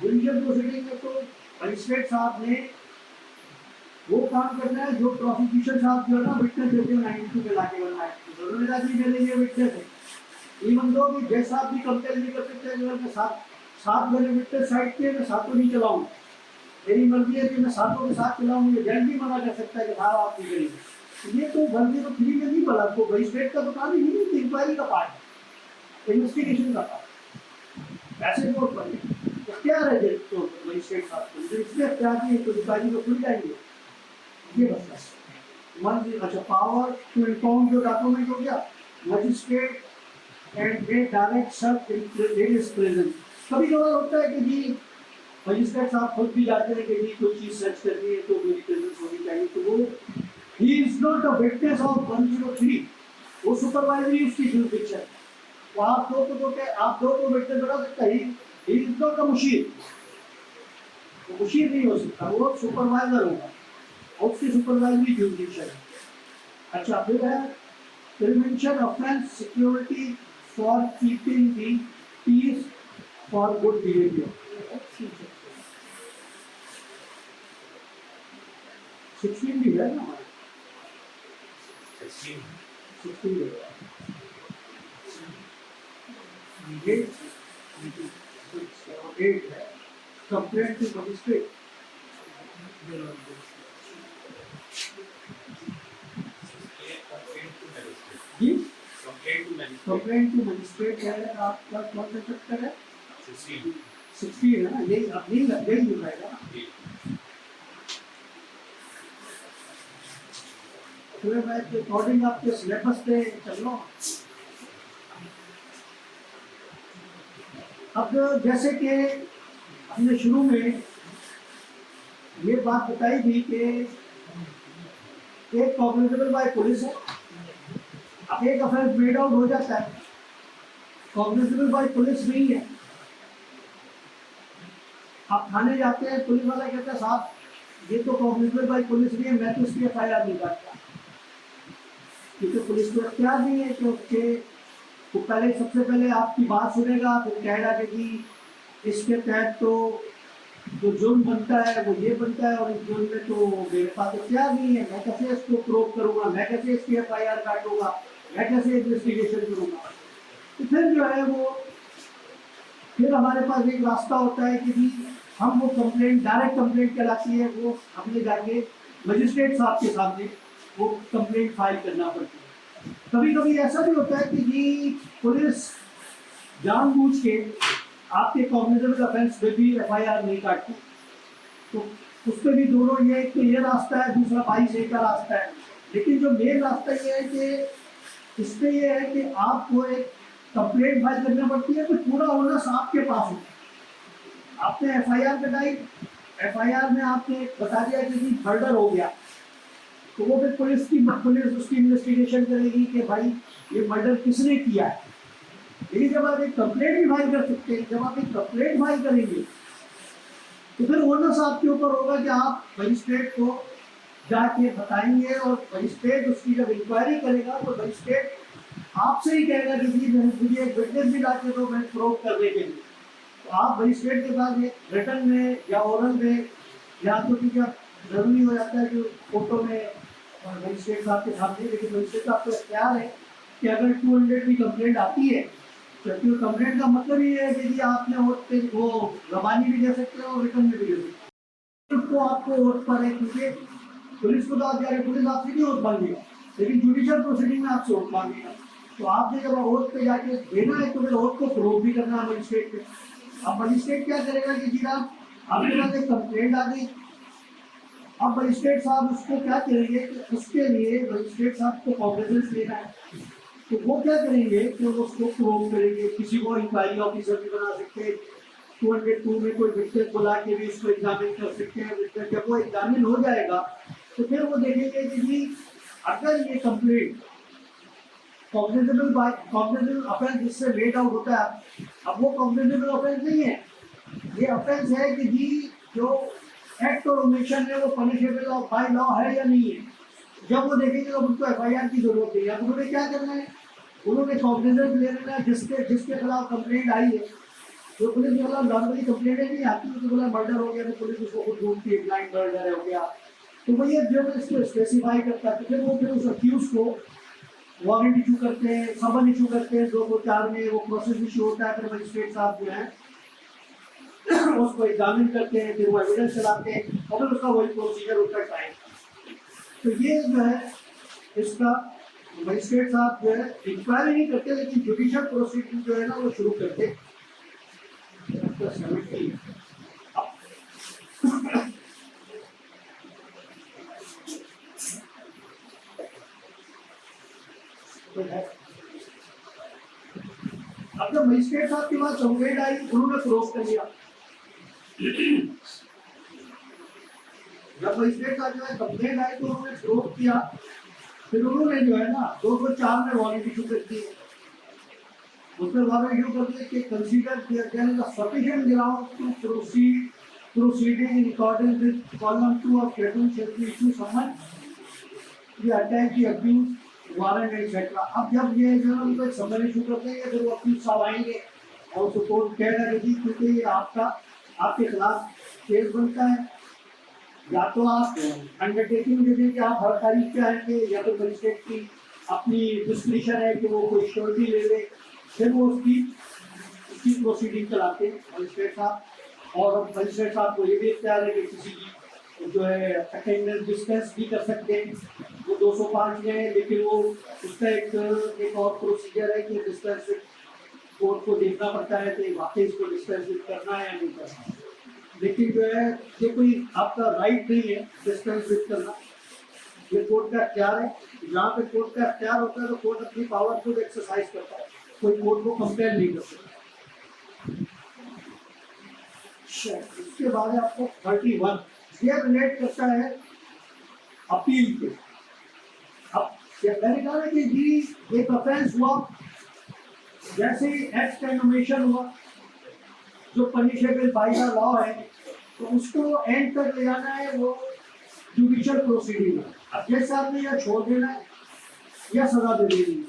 Speaker 1: Judicial proceeding में तो मजिस्ट्रेट साहब ने वो काम करना है जो प्रोसिक्यूशन साहब जो है ना विटनेस देते हैं 92 में लाके बनाए, तो उन्होंने कहा जी मेरे लिए विटनेस है। इवन दो कि जज साहब भी कंपेल नहीं कर सकते जो है साथ मैंने विटनेस साइड पे मैं साथों नहीं चलाऊंगा, मेरी मर्जी है कि मैं साथों के साथ चलाऊँ। ये जज भी मना कर सकता है कि हाँ आप नहीं करेंगे। ये तो 103 में नहीं बोला, तो मजिस्ट्रेट का तो काम ही नहीं है, इंक्वायरी का पार्ट है, इन्वेस्टिगेशन का पार्ट। ऐसे कोर्ट पर इख्तियार है जज तो मजिस्ट्रेट साहब को, जो इसमें इख्तियार नहीं है तो इंक्वायरी को खुल जाएंगे। ये बस अच्छा पावर टू इन्फॉर्म जो डॉक्यूमेंट हो गया, magistrate and they direct search in his presence. कभी कभार होता है कि जी मजिस्ट्रेट साहब खुद भी जाते हैं कि जी कोई चीज सर्च करनी है तो मेरी प्रेजेंस होनी चाहिए, तो वो ही is not a witness of 103, वो सुपरवाइजरी उसकी जुरिडिक्शन। तो आप दो को विटनेस बना सकता है, ही इज नॉट अ मुशीर, वो मुशीर नहीं हो सकता, वो सुपरवाइजर होगा, उसकी सुपरवाइजरी जुरिडिक्शन है। अच्छा फिर है prevention offence security for keeping the peace for good behaviour. 16 भी है ना हमारे, 16 है। एट है कंप्लेंट टू मजिस्ट्रेट। जी कंप्लेंट टू मजिस्ट्रेट है आपका कौन सा चैप्टर है? 16 है ना, यही अपनी यही मिल जाएगा। तो मैं अकॉर्डिंग आपके सिलेबस पे चल रहा हूँ। अब जैसे कि हमने शुरू में ये बात बताई थी कि एक कॉग्निजेबल बाय पुलिस है, अब एक अफेंस मेड आउट हो जाता है, कॉग्निजेबल बाय पुलिस नहीं है, आप थाने जाते हैं, पुलिस वाला कहता है साहब ये तो कॉग्निजेबल बाय पुलिस नहीं है, मैं तो इसकी FIR नहीं करता, क्योंकि पुलिस को इख्तियार नहीं है कि उसके वो पहले सबसे पहले आपकी बात सुनेगा, फिर कहेगा कि जी इसके तहत तो जो जुर्म बनता है वो ये बनता है और इस जुर्म में तो मेरे पास इख्तियार नहीं है, मैं कैसे इसको प्रूव करूँगा, मैं कैसे इसकी FIR काटूंगा, मैं कैसे इन्वेस्टिगेशन करूँगा। तो फिर जो है वो फिर हमारे पास एक रास्ता होता है कि जी हम वो कंप्लेंट डायरेक्ट कंप्लेंट कहलाती है, वो हमने जाके मजिस्ट्रेट साहब के सामने वो कंप्लेंट फाइल करना पड़ती है। कभी कभी ऐसा भी होता है कि जी पुलिस जानबूझ के आपके कॉग्निजेबल ऑफेंस में भी FIR नहीं काटती, तो उस पर भी दोनों ये, एक तो ये रास्ता है, दूसरा 22A का रास्ता है। लेकिन जो मेन रास्ता ये है कि इस पे ये है कि आपको एक कंप्लेंट फाइल करना पड़ती है, तो पूरा ओनर्स आपके पास हो। आपने FIR बनाई, FIR में आपने बता दिया कि मर्डर हो गया, तो वो फिर पुलिस उसकी इन्वेस्टिगेशन करेगी कि भाई ये मर्डर किसने किया है। लेकिन जब आप एक कंप्लेंट भी फाइल कर सकते हैं, जब आप एक कंप्लेंट फाइल करेंगे तो फिर ओनर्स आपके ऊपर होगा कि आप मजिस्ट्रेट को जाके बताएंगे, और मजिस्ट्रेट उसकी जब इंक्वायरी करेगा तो मजिस्ट्रेट आपसे ही कहेगा कि जी मुझे एक विटनेस भी लाके दो, मैं प्रूव करने के लिए। तो आप मजिस्ट्रेट के पास एक रिटन में या ओरल में, या तो ठीक है जरूरी हो जाता है कि फोटो में और मजिस्ट्रेट साहब के सामने, लेकिन मजिस्ट्रेट साहब को इख्तियार है कि अगर 200 की कंप्लेंट आती है, क्योंकि कंप्लेंट का मतलब ये है कि जी आपने वोट पे वो जबानी भी दे सकते हो और रिटर्न में भी दे सकते हो, तो आपको वोट पर है, क्योंकि पुलिस को तो आप जा रहे, पुलिस आपसे नहीं वोट मांगेगा, लेकिन जुडिशियल प्रोसीडिंग में आपसे वोट मांगेगा। तो आपने जब वोट पे जाके देना है तो फिर वोट को प्रूव भी करना है मजिस्ट्रेट पे। अब मजिस्ट्रेट क्या करेगा कि जी आप आपके पास एक कंप्लेंट आ गई, अब मजिस्ट्रेट साहब उसको क्या करेंगे कि उसके लिए मजिस्ट्रेट साहब को कॉग्निजेंस लेना है, तो वो क्या करेंगे कि वो उसको प्रूव करेंगे। किसी को इंक्वायरी ऑफिसर भी बना सकते हैं, 202 में कोई विटनेस बुला के भी उसको एग्जामिन कर सकते हैं। विटनेस जब वो एग्जामिन हो जाएगा तो फिर वो देखेंगे कि जी अगर ये कंप्लेंट कॉग्निजेबल ऑफेंस जिससे मेड आउट होता है, अब वो कॉग्निजेबल ऑफेंस नहीं है, ये ऑफेंस है कि जी जो एक्ट और ओमिशन है वो पनिशेबल बाय लॉ है या नहीं है। जब वो देखेंगे तो उनको FIR की जरूरत नहीं है। अब उन्होंने क्या करना है, उन्होंने कॉग्निजेंस ले लेना है जिसके खिलाफ कंप्लेंट आई है। जो पुलिस के खिलाफ नॉर्मली कंप्लेंट नहीं आती, तो बोला मर्डर हो गया तो पुलिस उसको खुद ढूंढती है, ब्लाइंड मर्डर हो गया, तो वही जब इसको स्पेसिफाई करता है तो फिर वो फिर उस अक्यूज को वारंट इशू करते हैं, समन इशू करते हैं 204 में, वो प्रोसेस इशू होता है, फिर मजिस्ट्रेट साहब जो है उसको एग्जामिन करते हैं, फिर वो एविडेंस चलाते हैं, और फिर उसका वही प्रोसीजर होता है टाइम। तो ये जो है इसका मजिस्ट्रेट साहब जो है इंक्वायरी नहीं करते, लेकिन जुडिशियल प्रोसीडिंग जो है ना वो शुरू करते। अब जब मजिस्ट्रेट साहब के पास कंप्लेंट आई, उन्होंने प्रूव कर लिया। जब मजिस्ट्रेट साहब जो है कंप्लेंट आई तो उन्होंने प्रूव किया, फिर उन्होंने जो है ना 204 में वारंट इशू कर दी। उसमें वारंट इशू कर दिया कि कंसीडर किया जाएगा sufficient ground to proceeding in accordance with column 2 of schedule shall be issue summon the attack the abuse warrant etc. अब जब ये जो है उनको समन इशू करते हैं, फिर वो अक्यूज साहब आएंगे और उसको कोर्ट कहेगा कि जी क्योंकि ये आपके खिलाफ केस बनता है, या तो आप अंडरटेकिंग दे दें कि आप हर तारीख पे आएंगे, या तो मजिस्ट्रेट की अपनी डिस्क्रिप्शन है कि वो कोई श्योरिटी ले ले, फिर वो उसकी प्रोसीडिंग चलाते हैं मजिस्ट्रेट साहब। और मजिस्ट्रेट साहब को ये भी इख्तियार है कि किसी की जो है अटेंडेंस डिस्टेंस भी कर सकते हैं, वो 205 में है, लेकिन वो उसका एक और प्रोसीजर है कि डिस्टेंस कोर्ट को देखना पड़ता है कि वाकई इसको डिस्टेंस करना है या नहीं करना। लेकिन जो है ये कोई आपका राइट नहीं है डिस्टेंस करना, ये कोर्ट का इख्तियार है। जहाँ पे कोर्ट का इख्तियार होता है तो कोर्ट अपनी पावर खुद एक्सरसाइज करता है, कोई कोर्ट को कंपेयर नहीं कर सकता। इसके बाद है आपको 31, ये रिलेट करता है अपील पे। अब मैंने कहा कि जी एक ऑफेंस हुआ, जैसे ही एक्ट का इनोवेशन हुआ जो पनिशेबल बाय द लॉ है, तो उसको एंड तक ले जाना है वो जुडिशियल प्रोसीडिंग। अब जैसे आपने या छोड़ देना है या सजा दे देनी है।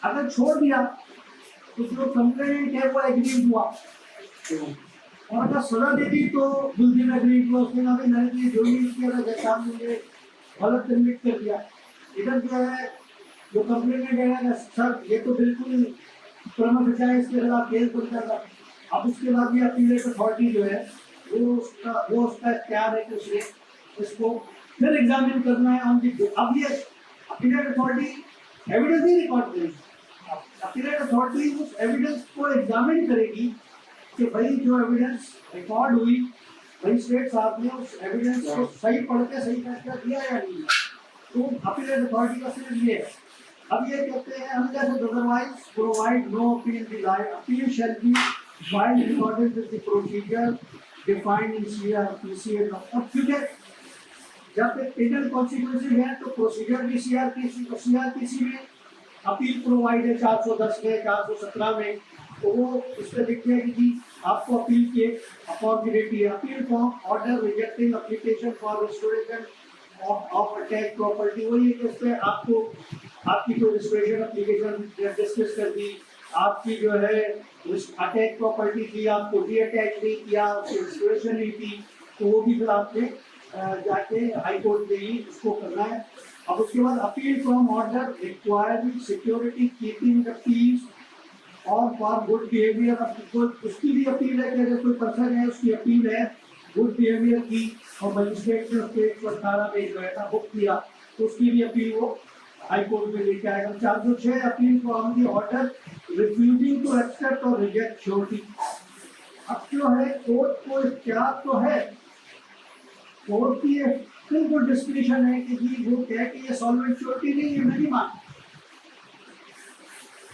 Speaker 1: अगर छोड़ दिया तो जो कंप्लेनेंट है वो एग्रीड हुआ, और अगर सजा दे दी तो बिल्कुल एग्रीड हुआ, उसने कहा भाई मैंने जो नहीं किया जैसा आपने मुझे गलत कन्विक्ट कर दिया। इधर जो है जो कंप्लेनेंट है सर ये तो बिल्कुल प्रमुख है, इसके खिलाफ केस बनता था। अब उसके बाद भी अपीलेट अथॉरिटी जो है वो उसका इख्तियार है कि उसने इसको फिर एग्जामिन करना है ऑन दी। अब ये अपीलेट अथॉरिटी एविडेंस ही रिकॉर्ड करेगी, अपीलेट अथॉरिटी उस एविडेंस को एग्जामिन करेगी कि भाई जो एविडेंस रिकॉर्ड हुई मजिस्ट्रेट साहब ने उस एविडेंस को सही पढ़ के सही फैसला दिया या नहीं, तो अपील अथॉरिटी का सिर्फ ये है। अब ये कहते हैं unless otherwise provide no appeal denied, appeal shall be filed in according with the procedure defined in CrPC. अब क्योंकि जब पेनल कॉन्सिक्वेंसेज है तो प्रोसीजर भी सीआरपीसी में अपील प्रोवाइड है 410 में 417 में, तो वो इसमें लिखते हैं कि जी आपको अपील की अपॉर्चुनिटी है। Appeal form order rejecting application for restoration of attach property, वही है कि आपको आपकी जो रिस्टोरेशन एप्लीकेशन डिस्कस कर दी, आपकी जो है अटैच प्रॉपर्टी थी, आपको रीअटैच नहीं किया, उसकी रिस्टोरेशन नहीं थी, तो वो भी फिर आपने जाके हाई कोर्ट में ही उसको करना है। अब उसके बाद appeal from order requiring security keeping the peace और फॉर गुड बिहेवियर। उसकी भी अपील है कि अगर कोई पर्सन है उसकी अपील है गुड बिहेवियर की और मजिस्ट्रेट ने उसके 118 में जो है ना बुक किया, तो उसकी भी अपील वो हाई कोर्ट में लेके आएगा। 406 appeal from the order refusing to accept और रिजेक्ट श्योरिटी। अब जो है कोर्ट को इख्तियार तो है, कोर्ट की बिल्कुल डिस्क्रिप्शन है कि जी वो कह कि ये सॉल्वेंट श्योरिटी नहीं है, मैं नहीं मानता,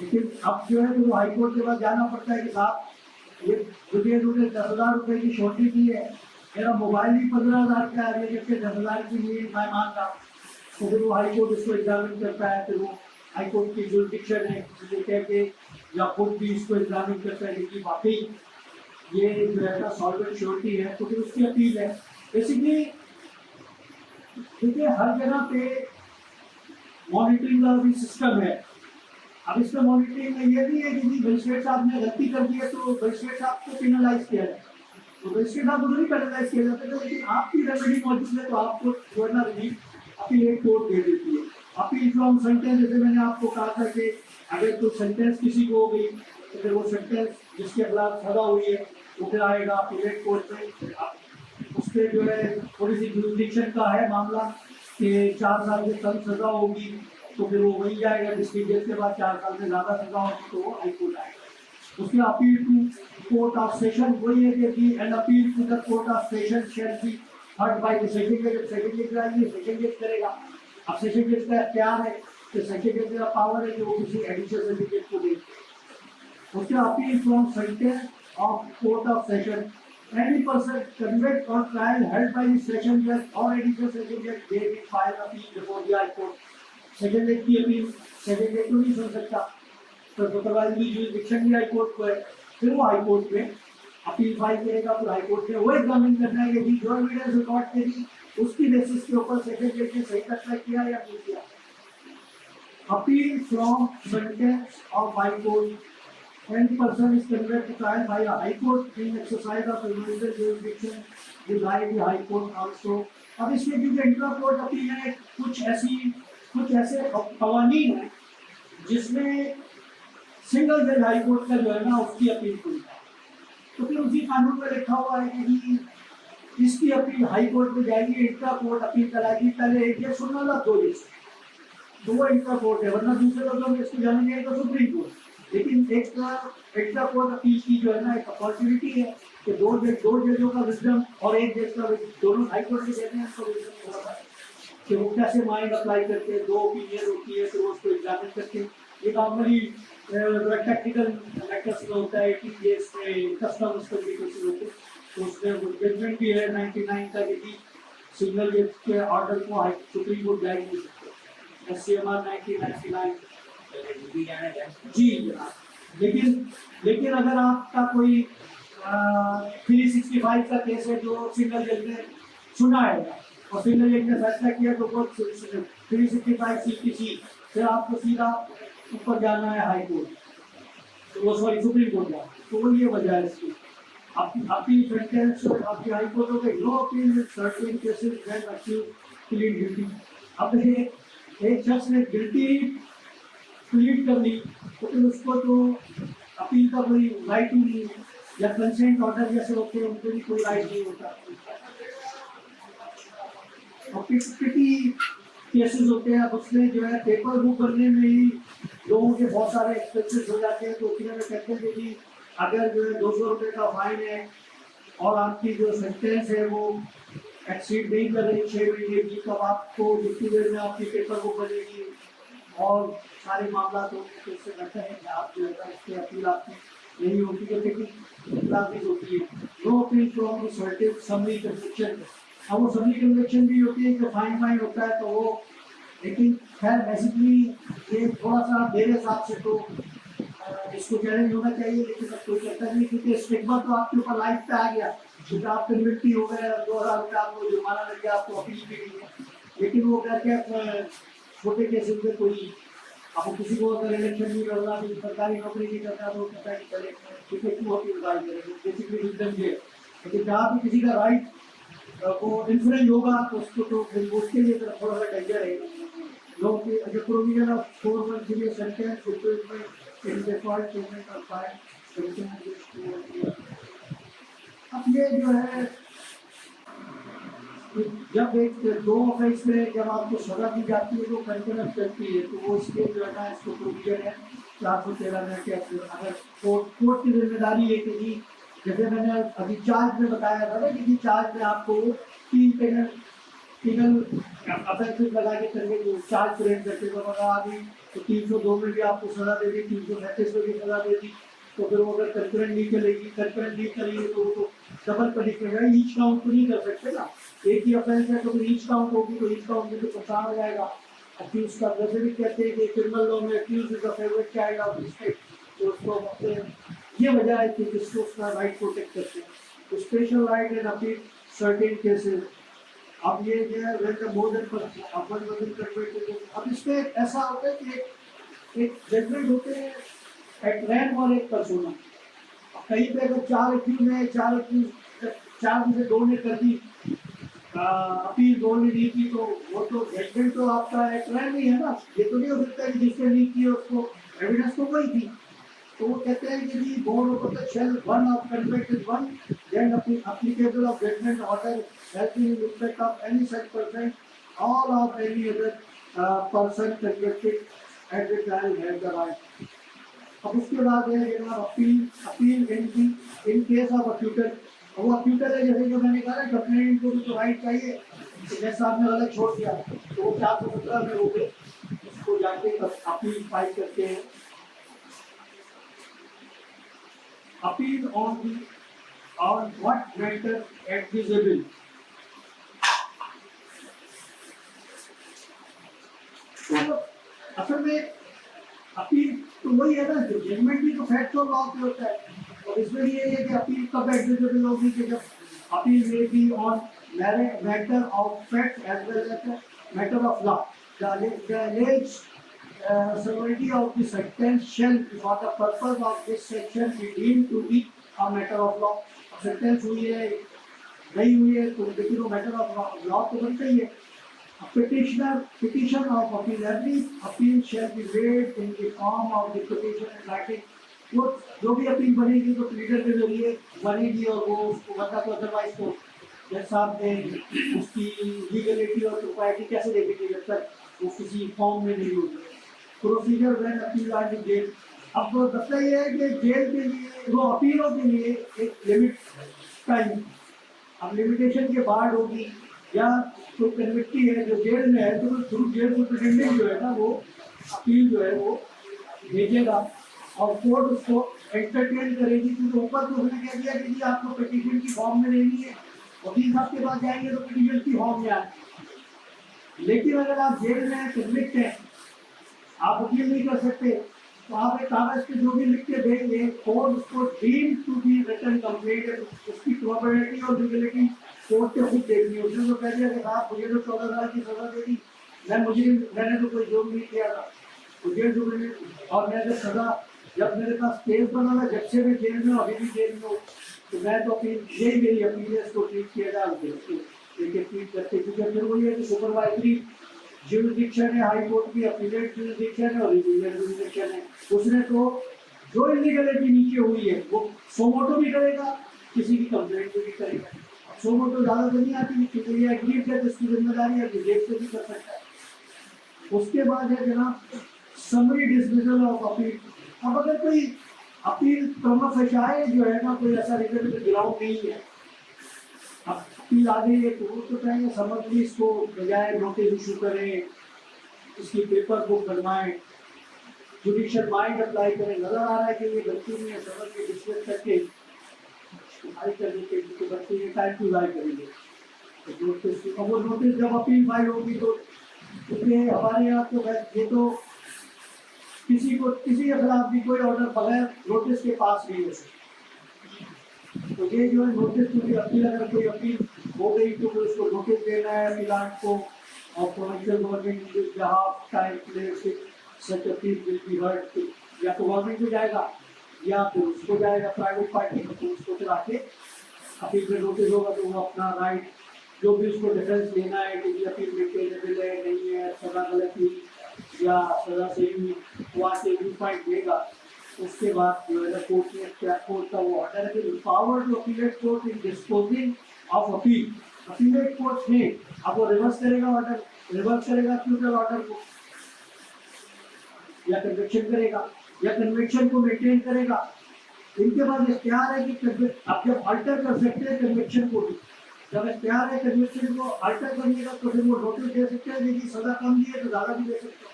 Speaker 1: लेकिन अब जो है तो हाई कोर्ट के पास जाना पड़ता है कि साहब ये मुझे 10,000 रुपए की श्योरिटी दी है, मेरा मोबाइल भी 15,000 का है, लेकिन 10,000 की नहीं मैं मानता, तो फिर वो हाई कोर्ट इसको एग्जामिन करता है। फिर वो हाई कोर्ट की जुरिडिक्शन है जिसे कह के या खुद भी इसको एग्जामिन करता है कि वाकई ये जो है ना सॉल्वेंट श्योरिटी है, तो फिर उसकी अपील है। बेसिकली देखिए हर जगह पे मॉनिटरिंग का भी सिस्टम है। अब इसमें मॉनिटरिंग में ये भी है कि मजिस्ट्रेट साहब ने गलती कर दी है तो मजिस्ट्रेट साहब को पेनलाइज किया जाए, तो मजिस्ट्रेट साहब को नहीं पेनलाइज किया जाता है, लेकिन आपकी रेमेडी मौजूद है तो आपको जो है ना रिलीफ अपील कोर्ट दे देती है। अपील फ्रॉम सेंटेंस, जैसे मैंने आपको कहा था कि अगर कोई सेंटेंस किसी को हो गई तो फिर वो सेंटेंस जिसके खिलाफ सजा हुई है वो फिर आएगा अपीलेट कोर्ट में। उसके जो है थोड़ी सी जुरिडिक्शन का है मामला कि 4 साल से कम सजा होगी तो फिर वो वही जाएगा, डिस्ट्रिक्ट जेल के बाद 4 साल से ज़्यादा सजा होगी तो वो हाई कोर्ट आएगा। उसके appeal to court of session वही है कि an appeal to the court of session shall be heard by the session जज। जब सेशन जज आएगी सेशन जज करेगा। अब सेशन जज का प्यार है कि सेशन जज का पावर है कि वो किसी एडिशनल सर्टिफिकेट को दे। उसके appeal from sentence of court of session, any person convicted on trial held by the session judge or additional session judge may be filed appeal before the high court। Session जज की appeal session जज तो नहीं सुन सकता, तो supervisory jurisdiction भी high court को है, फिर वो हाई कोर्ट में अपील फाइल करेगा। फिर हाई कोर्ट में वो एग्जामिन करना है कि जो एविडेंस रिकॉर्ड करी उसकी बेसिस के ऊपर सेशन जज ने सही फैसला किया या नहीं किया। Appeal from sentence of high court, when the person is convicted to trial by a high court in exercise of presidential jurisdiction will lie the high court also। अब इसमें क्योंकि इंट्रा कोर्ट अपील है, कुछ ऐसे कवानीन है जिसमें single जज हाई कोर्ट का जो है ना उसकी अपील खुलता है, तो फिर उसी कानून में लिखा हुआ है कि इसकी अपील हाई कोर्ट में जाएगी, इंट्रा कोर्ट अपील कराएगी। पहले एक ये सुनना था, दो इंट्रा कोर्ट है, वरना दूसरे लोग इसको जानेंगे तो सुप्रीम कोर्ट। लेकिन एक एक्स्ट्रा कोर्ट अपील की जो है ना एक अपॉर्चुनिटी है कि दो जजों का विजडम और एक जज का दोनों हाई कोर्ट के कहते हैं उसको विजडम थोड़ा सा कि वो कैसे माइंड अप्लाई करते हैं, दो ओपिनियन होती है, फिर वो उसको एग्जामिन करके ये नॉर्मली टेक्निकल मैटर्स में होता है कि ये कस्टम्स कम्युनिकेशन होते हैं, तो उसमें जजमेंट भी है 99 का कि सिंगल जज के ऑर्डर को हाई सुप्रीम कोर्ट जारी नहीं सकते, SCMR 1999 जी। लेकिन अगर आपका कोई 365 का केस है जो सिंगल जज ने सुना है और सिंगल जज ने फैसला किया तो वो 365 CPC फिर आपको सीधा ऊपर जाना है हाई कोर्ट, तो वो सॉरी सुप्रीम कोर्ट जाना, तो वो ये वजह है इसकी। आपकी सेंटेंस आपकी हाई कोर्ट हो गई, no appeal with certain cases when accused plead guilty. अब एक शख्स ने गिल्टी प्लीड कर ली तो फिर उसको तो अपील का कोई राइट ही नहीं है, या कंसेंट ऑर्डर जैसे होते हैं उनको भी कोई राइट नहीं होता। और पिटी केसेस होते हैं, अब उसमें जो है पेपर बुक करने में ही लोगों के बहुत सारे एक्सपेंसेस हो जाते हैं, तो उसमें कहते हैं कि अगर जो है 200 रुपये का फाइन है और आपकी जो सेंटेंस है वो एक्सीड नहीं कर रही 6 महीने की, तब आपको जितनी देर में आपकी पेपर बुक बनेगी और सारे मामला तो इससे करते हैं कि आप जो है इसकी अपील आपकी नहीं होती है, लेकिन लागू होती है। No appeal from certain summary conviction. अब वो समरी कन्विक्शन भी होती है कि फाइन होता है तो वो, लेकिन खैर बेसिकली ये थोड़ा सा मेरे हिसाब से तो इसको चैलेंज होना चाहिए, लेकिन अब कोई करता नहीं क्योंकि स्टिग्मा तो आपके ऊपर लाइफ पे आ गया, क्योंकि आप कन्विक्टी हो गए, 2000 रुपये आपको जुर्माना लग गया, आपको अपील भी नहीं है। लेकिन वो करके छोटे केसेस में कोई, अब किसी को अगर इलेक्शन नहीं करना, किसी सरकारी नौकरी नहीं करना तो कहता है कि चले ठीक है क्यों अपील दायर करेंगे, बेसिकली रीजन ये। लेकिन जहाँ भी किसी का राइट वो इन्फ्लुएंस होगा तो उसको तो फिर उसके लिए तो थोड़ा सा डेंजर है। लोग the provision of 4 months in a sentence imprisonment in default payment of fine pension against 2 years। अब ये जो है जब एक दो ऑफेंस में जब आपको सजा दी जाती है तो कंकरेंट करती है, तो वो इसके जो है ना इसको प्रोविजन है 413 में के अगर कोर्ट की जिम्मेदारी है कि जी, जैसे मैंने अभी चार्ज में बताया था ना कि चार्ज में आपको 3 लीगल अफेंसेस लगा के करके जो चार्ज फ्रेम करके अगर आ गई तो 302 में भी आपको सजा दे दी, 337 में भी सजा दे दी, तो फिर वो अगर कंकरेंट नहीं चलेगी, कंकरेंट नहीं करेगी तो वो तो डबल पनिशमेंट है। ईच काउंट तो नहीं कर सकते ना, एक ही ऑफेंस है तो फिर ईच काउंट होगी, तो ईच काउंट में तो परेशान हो जाएगा। अक्यूज का वैसे भी कहते हैं कि क्रिमिनल लॉ में accuse is the favourite child of the state, तो उसको अपने ये वजह है कि जिसको उसका राइट प्रोटेक्ट करते हैं, तो special right and appeal certain cases. अब ये जो है वेन मोर देन अपन वजन कन्वर्टेड, अब इसमें ऐसा होता है कि एक जजमेंट होते हैं एट रैंक और एक पर्सोना। कहीं पे अगर 4 एक्यूज है, 4 में से 2 ने कर दी अपील, 2 ने नहीं की, तो वो तो जजमेंट तो आपका एट रैंक ही है ना। ये तो नहीं हो सकता कि जिसने नहीं की उसको एविडेंस तो वही थी। तो वो कहते हैं कि जी board of the shall one of convict is one then applicable of judgment order has been in respect of any such person all of any other person convicted at the trial has the right। अब उसके बाद है जनाब appeal in case of अक्यूटर। वो अक्यूटर है जैसे जो मैंने कहा ना कंप्लेंट को भी तो राइट चाहिए, तो जैसे आपने गलत छोड़ दिया तो वो 417 में हो गए, उसको जाके अपील फाइल करते हैं। Appeal on what matter admissible। तो असल में अपील तो वही है ना, जो जजमेंट भी तो फैक्चुअल लॉ पे होता है, और इसमें ये है कि अपील कब एडमिसिबल होगी कि जब अपील में be on matter of fact as well as matter of law. The alleged severity of the sentence shall for the purpose of this section be deemed to be a matter of law। Sentence हुई है नहीं हुई है तो लेकिन वो matter of law तो बनता ही है। petition of appeal, every appeal shall be made in the form of the petition in writing। वो जो भी अपील बनेगी तो प्लीडर के जरिए बनेगी, और वो उसको बता तो अदरवाइज तो जैसा आपने उसकी लीगलिटी और प्रोप्राइटी कैसे देखेंगे जब तक वो किसी फॉर्म में नहीं होगी। Procedure when appeal are in jail. अब बता ये है कि जेल के लिए वो अपीलों के लिए एक लिमिट टाइम, अब लिमिटेशन के बाद होगी, या कोई कन्विक्टी है जो जेल में है तो थ्रू जेल सुप्रिटेंडेंट जो है ना वो अपील जो है वो भेजेगा और कोर्ट उसको एंटरटेन करेगी, क्योंकि ऊपर तो उसने कह दिया कि जी आपको पिटीशन की फॉर्म में लेनी है, वकील साहब के पास जाएंगे तो पिटीशन की फॉर्म में आए। लेकिन अगर आप जेल में कन्विक्ट हैं, आप वकील नहीं कर सकते, तो आप एक कागज पे जो भी लिख के देंगे कोर्ट उसको deem to be written complaint, उसकी प्रोबेबिलिटी और लीगलिटी कोर्ट से खुद देखनी है। उसने तो कह दिया कि साहब मुझे तो 14 साल की सजा दे दी, मैंने तो कोई जुर्म नहीं किया था, मुझे जुर्म नहीं, और मैं जब सजा जब मेरे पास केस बना था जब से मैं जेल में अभी भी जेल में हूँ, तो मैं तो अपनी यही मेरी अपील है, इसको ट्रीट किया जाए ट्रीट करते, क्योंकि फिर वही है कि सुपरवाइजरी ज्यूरिडिक्शन है, हाई कोर्ट की अपीलेट ज्यूरिडिक्शन है और रिवीजन ज्यूरिडिक्शन है। उसने तो जो इलीगलिटी नीचे हुई है वो सोमोटो भी करेगा, किसी की कंप्लेंट भी करेगा। सोमोटो ज़्यादा तो नहीं आती क्योंकि ये एग्रीड है, जिसकी जिम्मेदारी है विवेक से भी कर सकता है। उसके बाद है जनाब समरी डिसमिसल ऑफ अपील। अब अगर कोई अपील प्रमा फैसाए जो है ना कोई ऐसा रीजनेबल ग्राउंड नहीं है, अपील आ गई है तो वो तो कहेंगे समझ इसको बजाय नोटिस इशू करें, इसकी पेपर बुक बनवाएं, जुडिशियल माइंड अप्लाई करें। नजर आ रहा है कि ये गलती नहीं है, समझ के डिस्कस करके फाइल करने के लिए गलती है, टाइम टू फाइल करेंगे। तो नोटिस, अब वो नोटिस जब अपील फाइल होगी तो क्योंकि हमारे यहाँ तो ये तो किसी के खिलाफ भी कोई ऑर्डर बगैर नोटिस के पास नहीं हो सकता। तो ये जो है नोटिस, क्योंकि अपील अगर कोई अपील हो गई तो फिर उसको नोटिस देना है अपीलांट को, और प्रोविंशियल गवर्नमेंट जहाँ time place such appeal will be heard, या तो गवर्नमेंट को जाएगा या फिर उसको जाएगा प्राइवेट पार्टी को, तो उसको फिर आके अपील में नोटिस होगा तो वो अपना राइट जो भी उसको डिफेंस लेना है कि ये अपील मेंटेनेबल है नहीं है, सजा गलत हुई या सजा सही हुई, वो आके व्यू पॉइंट देगा। उसके बाद जो है कोर्ट ने क्या कोर्ट का वो ऑर्डर है कि power to appellate court in disposing of appeal. Appellate court ने अब वो रिवर्स करेगा ऑर्डर, रिवर्स करेगा फ्यूचर ऑर्डर को, या कन्विक्शन करेगा या कन्विक्शन को मेंटेन करेगा। इनके पास इख्तियार है कि आप जब अल्टर कर सकते हैं कन्विक्शन को भी, जब इख्तियार है कन्विक्शन को अल्टर करने का तो फिर वो नोटिस दे सकते हैं, लेकिन सजा कम दी है तो ज़्यादा भी दे सकते हैं।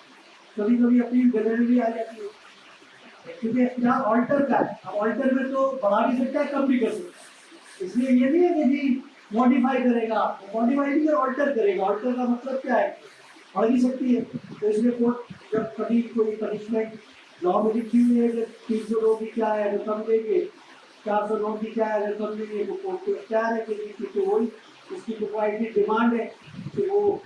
Speaker 1: कभी कभी अपील गैलरी भी आ जाती है क्योंकि इख्तियार अल्टर का है। अब अल्टर में तो बढ़ा भी सकता है कम भी कर सकता है, इसलिए ये नहीं है कि जी मॉडिफाई करेगा, मॉडिफाई नहीं कर अल्टर करेगा। अल्टर का मतलब क्या है, बढ़ भी सकती है। तो इसलिए कोर्ट जब कभी कोई पनिशमेंट लॉ में लिखी हुई है कि 300 की क्या है रकम देंगे, 409 की क्या है रकम देंगे, तो कोर्ट को क्या है कि वही उसकी प्रोप्राइटरी डिमांड है कि वो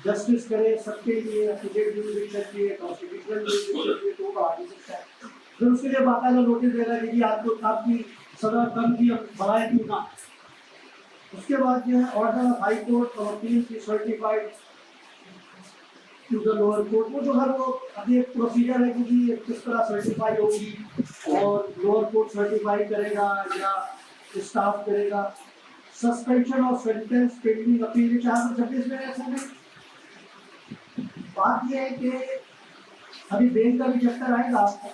Speaker 1: जस्टिस करे सबके लिए, अपीलेट जुरिडिक्शन के लिए, कॉन्स्टिट्यूशनल जुरिडिक्शन के लिए, तो बढ़ा नहीं सकता है। फिर उसके लिए बाकायदा नोटिस देगा कि आपको आपकी सजा कम की बढ़ाए क्यों ना। उसके बाद जो है ऑर्डर ऑफ हाई कोर्ट और अपील की certified to the lower court, वो जो है वो अभी एक प्रोसीजर है कि किस तरह सर्टिफाई होगी और लोअर कोर्ट सर्टिफाई करेगा या स्टाफ करेगा। Suspension of sentence pending appeal 426 में ऐसा नहीं। बात यह है कि अभी बेल का भी चक्कर आएगा आपको।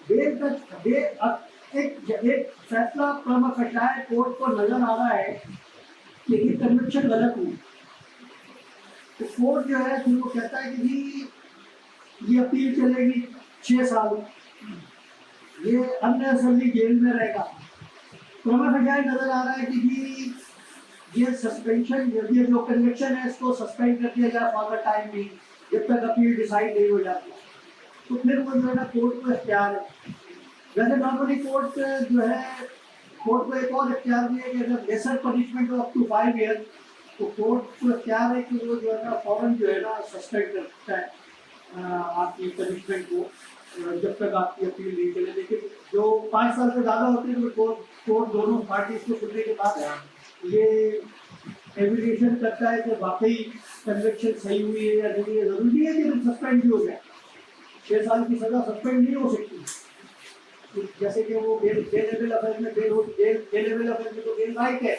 Speaker 1: बेल का एक फैसला पंचायत कोर्ट को नजर आ रहा है कि ये कन्विक्शन गलत हुई, तो कोर्ट जो है फिर वो कहता है कि जी ये अपील चलेगी 6 साल, ये अननेसेसरली जेल में रहेगा। पंचायत नजर आ रहा है कि जी ये सस्पेंशन, ये जो कन्विक्शन है इसको सस्पेंड कर दिया जाए फॉर द टाइम भी, जब तक अपील डिसाइड नहीं हो जाती। तो फिर वो जो है ना कोर्ट को इख्तियार है। वैसे नॉर्मली कोर्ट जो है, कोर्ट को एक और इख्तियार भी है कि अगर लेसर पनिशमेंट हो अप टू 5 ईयर, तो कोर्ट को इख्तियार है कि वो जो है ना फौरन जो है ना सस्पेंड कर सकता है आपकी पनिशमेंट को जब तक आपकी अपील नहीं चले। लेकिन जो 5 साल से ज़्यादा होते हैं तो कोर्ट दोनों पार्टी को सुनने के बाद ये एविडेशन करता है कि वाकई कन्विक्शन सही हुई है या नहीं है। जरूरी है कि सस्पेंड भी हो जाए, 6 साल की सज़ा सस्पेंड नहीं हो सकती। जैसे कि वो बेलेबल अफेयर में बेलेबल अफेयर में तो बेल राइट है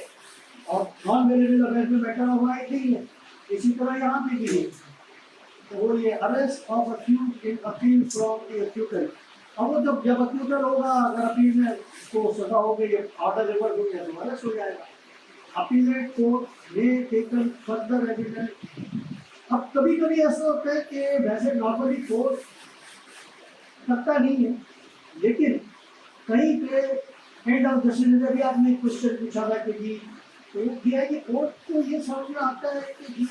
Speaker 1: और नॉन बेलेबल अफेयर में मैटर ऑफ राइट नहीं है। इसी तरह यहाँ पे भी है। तो वो ये arrest of accused in appeal from the executor, अब वो जब एक्यूटर होगा, अगर अपील में उसको सजा हो गई, ऑर्डर रिवर्स हो गया तो अरेस्ट हो जाएगा। अपीलेट कोर्ट ने टेकन फर्दर एविडेंस। अब कभी कभी ऐसा होता है कि वैसे नॉर्मली कोर्ट करता नहीं है, लेकिन कहीं पे एंड ऑफ जस्टिस अभी आपने क्वेश्चन पूछा था कि जी तो किया है कि कोर्ट को ये समझ में आता है कि जी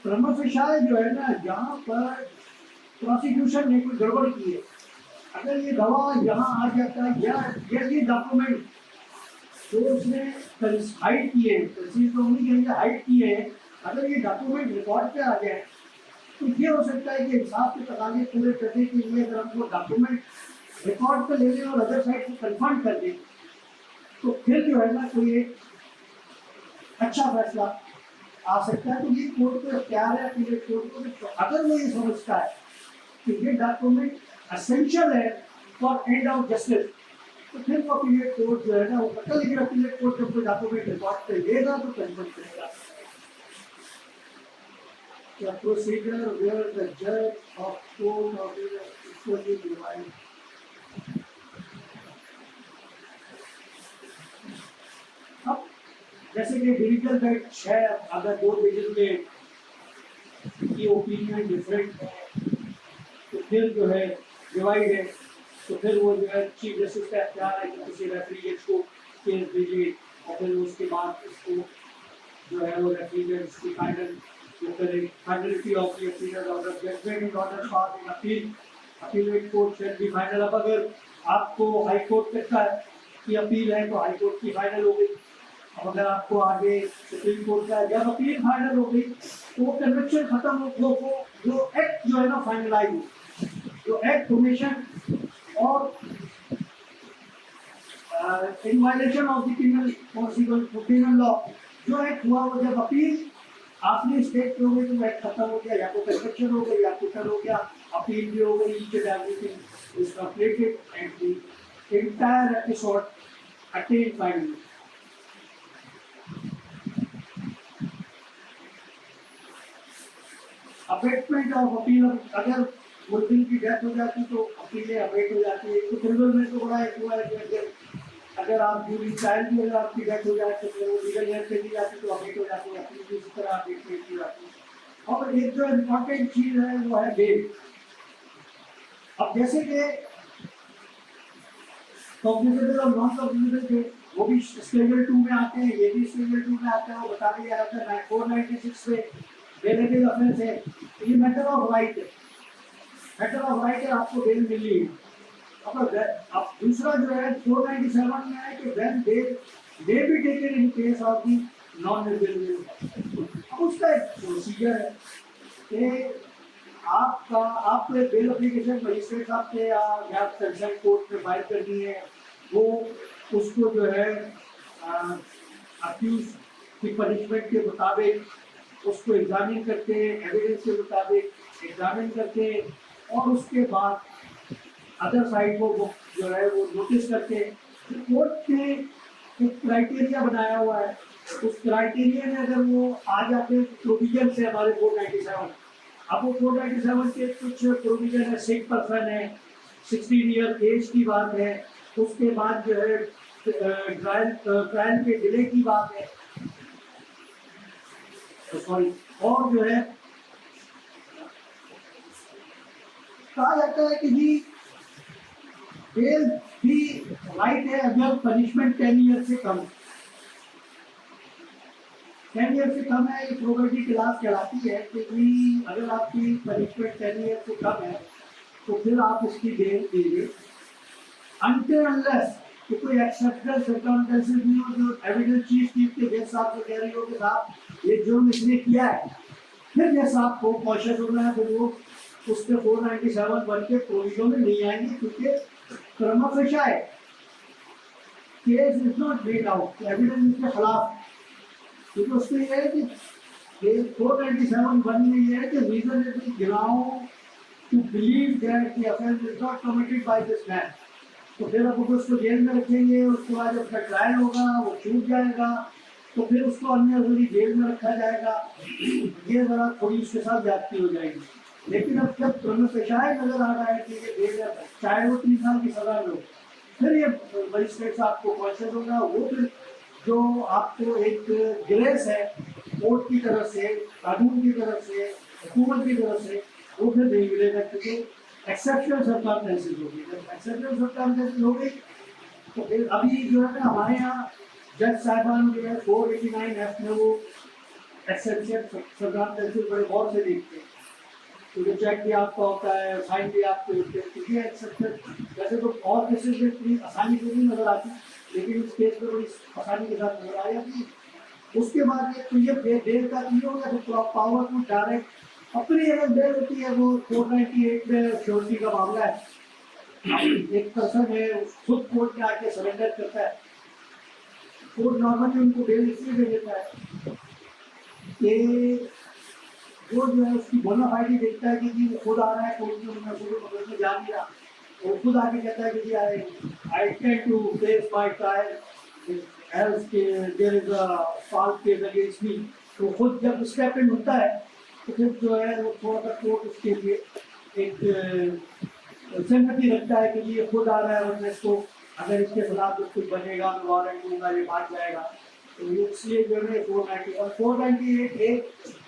Speaker 1: प्रमा फेसाई जो है ना, जहाँ पर प्रोसिक्यूशन ने कोई गड़बड़ की है, अगर ये गवाह यहाँ आ जाता है या ये डॉक्यूमेंट तो उसने हाइड किए हैं, तहसील तो नहीं कहेंगे हाइड किए हैं, अगर ये डॉक्यूमेंट रिकॉर्ड पे आ जाए तो ये हो सकता है कि इंसाफ के तकाजे पूरे करने के लिए अगर हमको डॉक्यूमेंट रिकॉर्ड पे ले लें और अदर साइड को कन्फर्म कर दें तो फिर जो है ना कोई एक अच्छा फैसला आ सकता है। तो ये कोर्ट को इख्तियार है अपीलेट कोर्ट को, तो अगर वो ये समझता है कि ये डॉक्यूमेंट एसेंशियल है फॉर एंड ऑफ जस्टिस, तो फिर वो अपीलेट कोर्ट जो है ना वो करता है। लेकिन अपीलेट कोर्ट जब कोई डॉक्यूमेंट रिकॉर्ड पे लेगा तो कन्फर्म करेगा। The procedure where the judge of court of equally divided. अब जैसे कि डिविजन बेंच है, अगर दो डिवीजन में की ओपिनियन डिफरेंट है तो फिर जो है डिवाइड है, तो फिर वो जो है चीफ जस्टिस का इख्तियार है कि किसी रेफरी को केस दीजिए और फिर उसके बाद उसको जो है वो रेफरी उसकी फाइनल जो करे finality of the appeal order judgement in order pass in appeal appellate court shall be final. अब अगर आपको हाई कोर्ट कहता है कि अपील है तो हाई कोर्ट की फाइनल हो गई। अब अगर आपको आगे सुप्रीम कोर्ट का जब अपील फाइनल हो गई तो वो कन्विक्शन खत्म हो, वो जो एक्ट जो है ना फाइनलाइज हो, जो एक्ट कमीशन और in violation of the penal law जो एक्ट हुआ वो जब अपील आपने स्टेट पे हो गई तो एक्ट खत्म हो गया, या तो कन्विक्शन हो गई या कुछ हो गया, अपील भी हो गई, each and everything is completed and the entire episode attain finally. Abatement of appeal, अगर मुलजिम की डेथ हो जाती तो अपीलें अबेट हो जाती है। तो क्रिमिनल में तो बड़ा एक हुआ है कि अगर आप ड्यूरिंग ट्रायल भी अगर आपकी डेथ हो जाए तो फिर वो लीगल हेल्प पे दी जाती तो अबेट हो जाती है, अपील भी इसी तरह अबेट की जाती है। और एक जो इम्पोर्टेंट चीज है वो है बेल। अब जैसे कि कॉग्निजेबल और नॉन कॉग्निजेबल थे वो भी स्केड्यूल 2 में आते हैं, ये भी स्केड्यूल 2 में आता है। वो बता दिया जाता है 496 में बेलेबल ऑफेंस है, ये मैटर ऑफ राइट है, मैटर ऑफ राइट है, आपको बेल मिली है। अब दूसरा जो है 497 में है कि when they be taken in case of the non available. अब उसका एक प्रोसीजर है कि आपको एक बेल एप्लीकेशन मजिस्ट्रेट साहब से या कंसर्न कोर्ट में फाइल करनी है। वो उसको जो है अक्यूज की पनिशमेंट के मुताबिक उसको एग्जामिन करते हैं, एविडेंस के मुताबिक एग्जामिन करते हैं और उसके बाद अदर साइड को जो है वो नोटिस करके कोर्ट ने एक क्राइटेरिया बनाया हुआ है। उस क्राइटेरिया में अगर वो आ जाते हैं प्रोविजन से हमारे 497, अब वो 497 के कुछ प्रोविजन है, सिक पर्सन है, 16 ईयर एज की बात है, उसके बाद जो है ट्रायल के डिले की बात है, तो सॉरी, और जो है कहा जाता है कि जी बेल भी राइट है अगर पनिशमेंट 10 ईयर से कम, 10 ईयर से कम है। ये प्रोबेबिलिटी क्लास कहलाती है कि जी अगर आपकी पनिशमेंट 10 ईयर से कम है तो फिर आप इसकी बेल दीजिए अनटिल अनलेस कि कोई एक्सेप्शनल सर्कमस्टेंसेस नहीं हो, जो एविडेंस चीफ के जज साहब से कह रही हो कि साहब ये जुर्म इसने किया है, फिर जज साहब को कॉशियस होना है, फिर वो उसके 497 बन के प्रोविजन में नहीं आएंगे क्योंकि क्रम पेशा है, case is not made out, evidence इसके खिलाफ। क्योंकि उसमें यह है कि 497 वन में यह है कि reasonable ground to believe that the offence is not committed by this man. तो फिर अब उसको जेल में रखेंगे, उसके बाद जब उसका ट्रायल होगा वो छूट जाएगा तो फिर उसको अन्य जेल में रखा जाएगा, ये जरा थोड़ी उसके साथ ज्यादती हो जाएगी। लेकिन अब जब क्रम पेशाए नजर आ रहा है कि ये जेल है, चाहे वो 3 साल की सजा लो, फिर ये मजिस्ट्रेट साहब को कॉन्शियस होगा, वो फिर जो आपको एक ग्रेस है कोर्ट की तरफ से, कानून की तरफ से, हुकूमत की तरफ से, वो फिर नहीं मिलेगा क्योंकि एक्सेप्शनल सर्कमस्टेंसेस हो गई। जब एक्सेप्शनल सर्कमस्टेंसेस हो गई तो फिर अभी जो है ना हमारे यहाँ जज साहबान जो है 489 में वो एक्सेप्शनल सर्कमस्टेंसेस बड़े गौर से देखते हैं, क्योंकि चेक भी आपका होता है, फाइन भी आपके होते हैं, क्योंकि एक्सेप्शनल वैसे तो और केसेस में इतनी आसानी से नहीं नजर आती, लेकिन इस केस में बड़ी आसानी के साथ नजर आ जाती है। उसके बाद एक तो ये बेल का ये हो गया, तो पावर टू डायरेक्ट अपनी अगर बेल होती है वो 498 में श्योरिटी का मामला है। एक पर्सन है खुद कोर्ट में आके सरेंडर करता है, कोर्ट नॉर्मली उनको बेल इसलिए दे देता है कि वो जो है उसकी बोनाफाइडी देखता है कि जी वो खुद आ रहा है कोर्ट में, मैं जा नहीं रहा, वो खुद आके कहता है कि जी I tend to face my trial as there is a false case against me. तो खुद जब स्टेप इन होता है तो फिर जो है वो थोड़ा सा कोर्ट उसके लिए एक सहमति रखता है कि ये खुद आ रहा है, वरना इसको अगर इसके खिलाफ कुछ बनेगा, वारंट दूंगा, ये भाग जाएगा। तो इसलिए जो है 490 और 498 A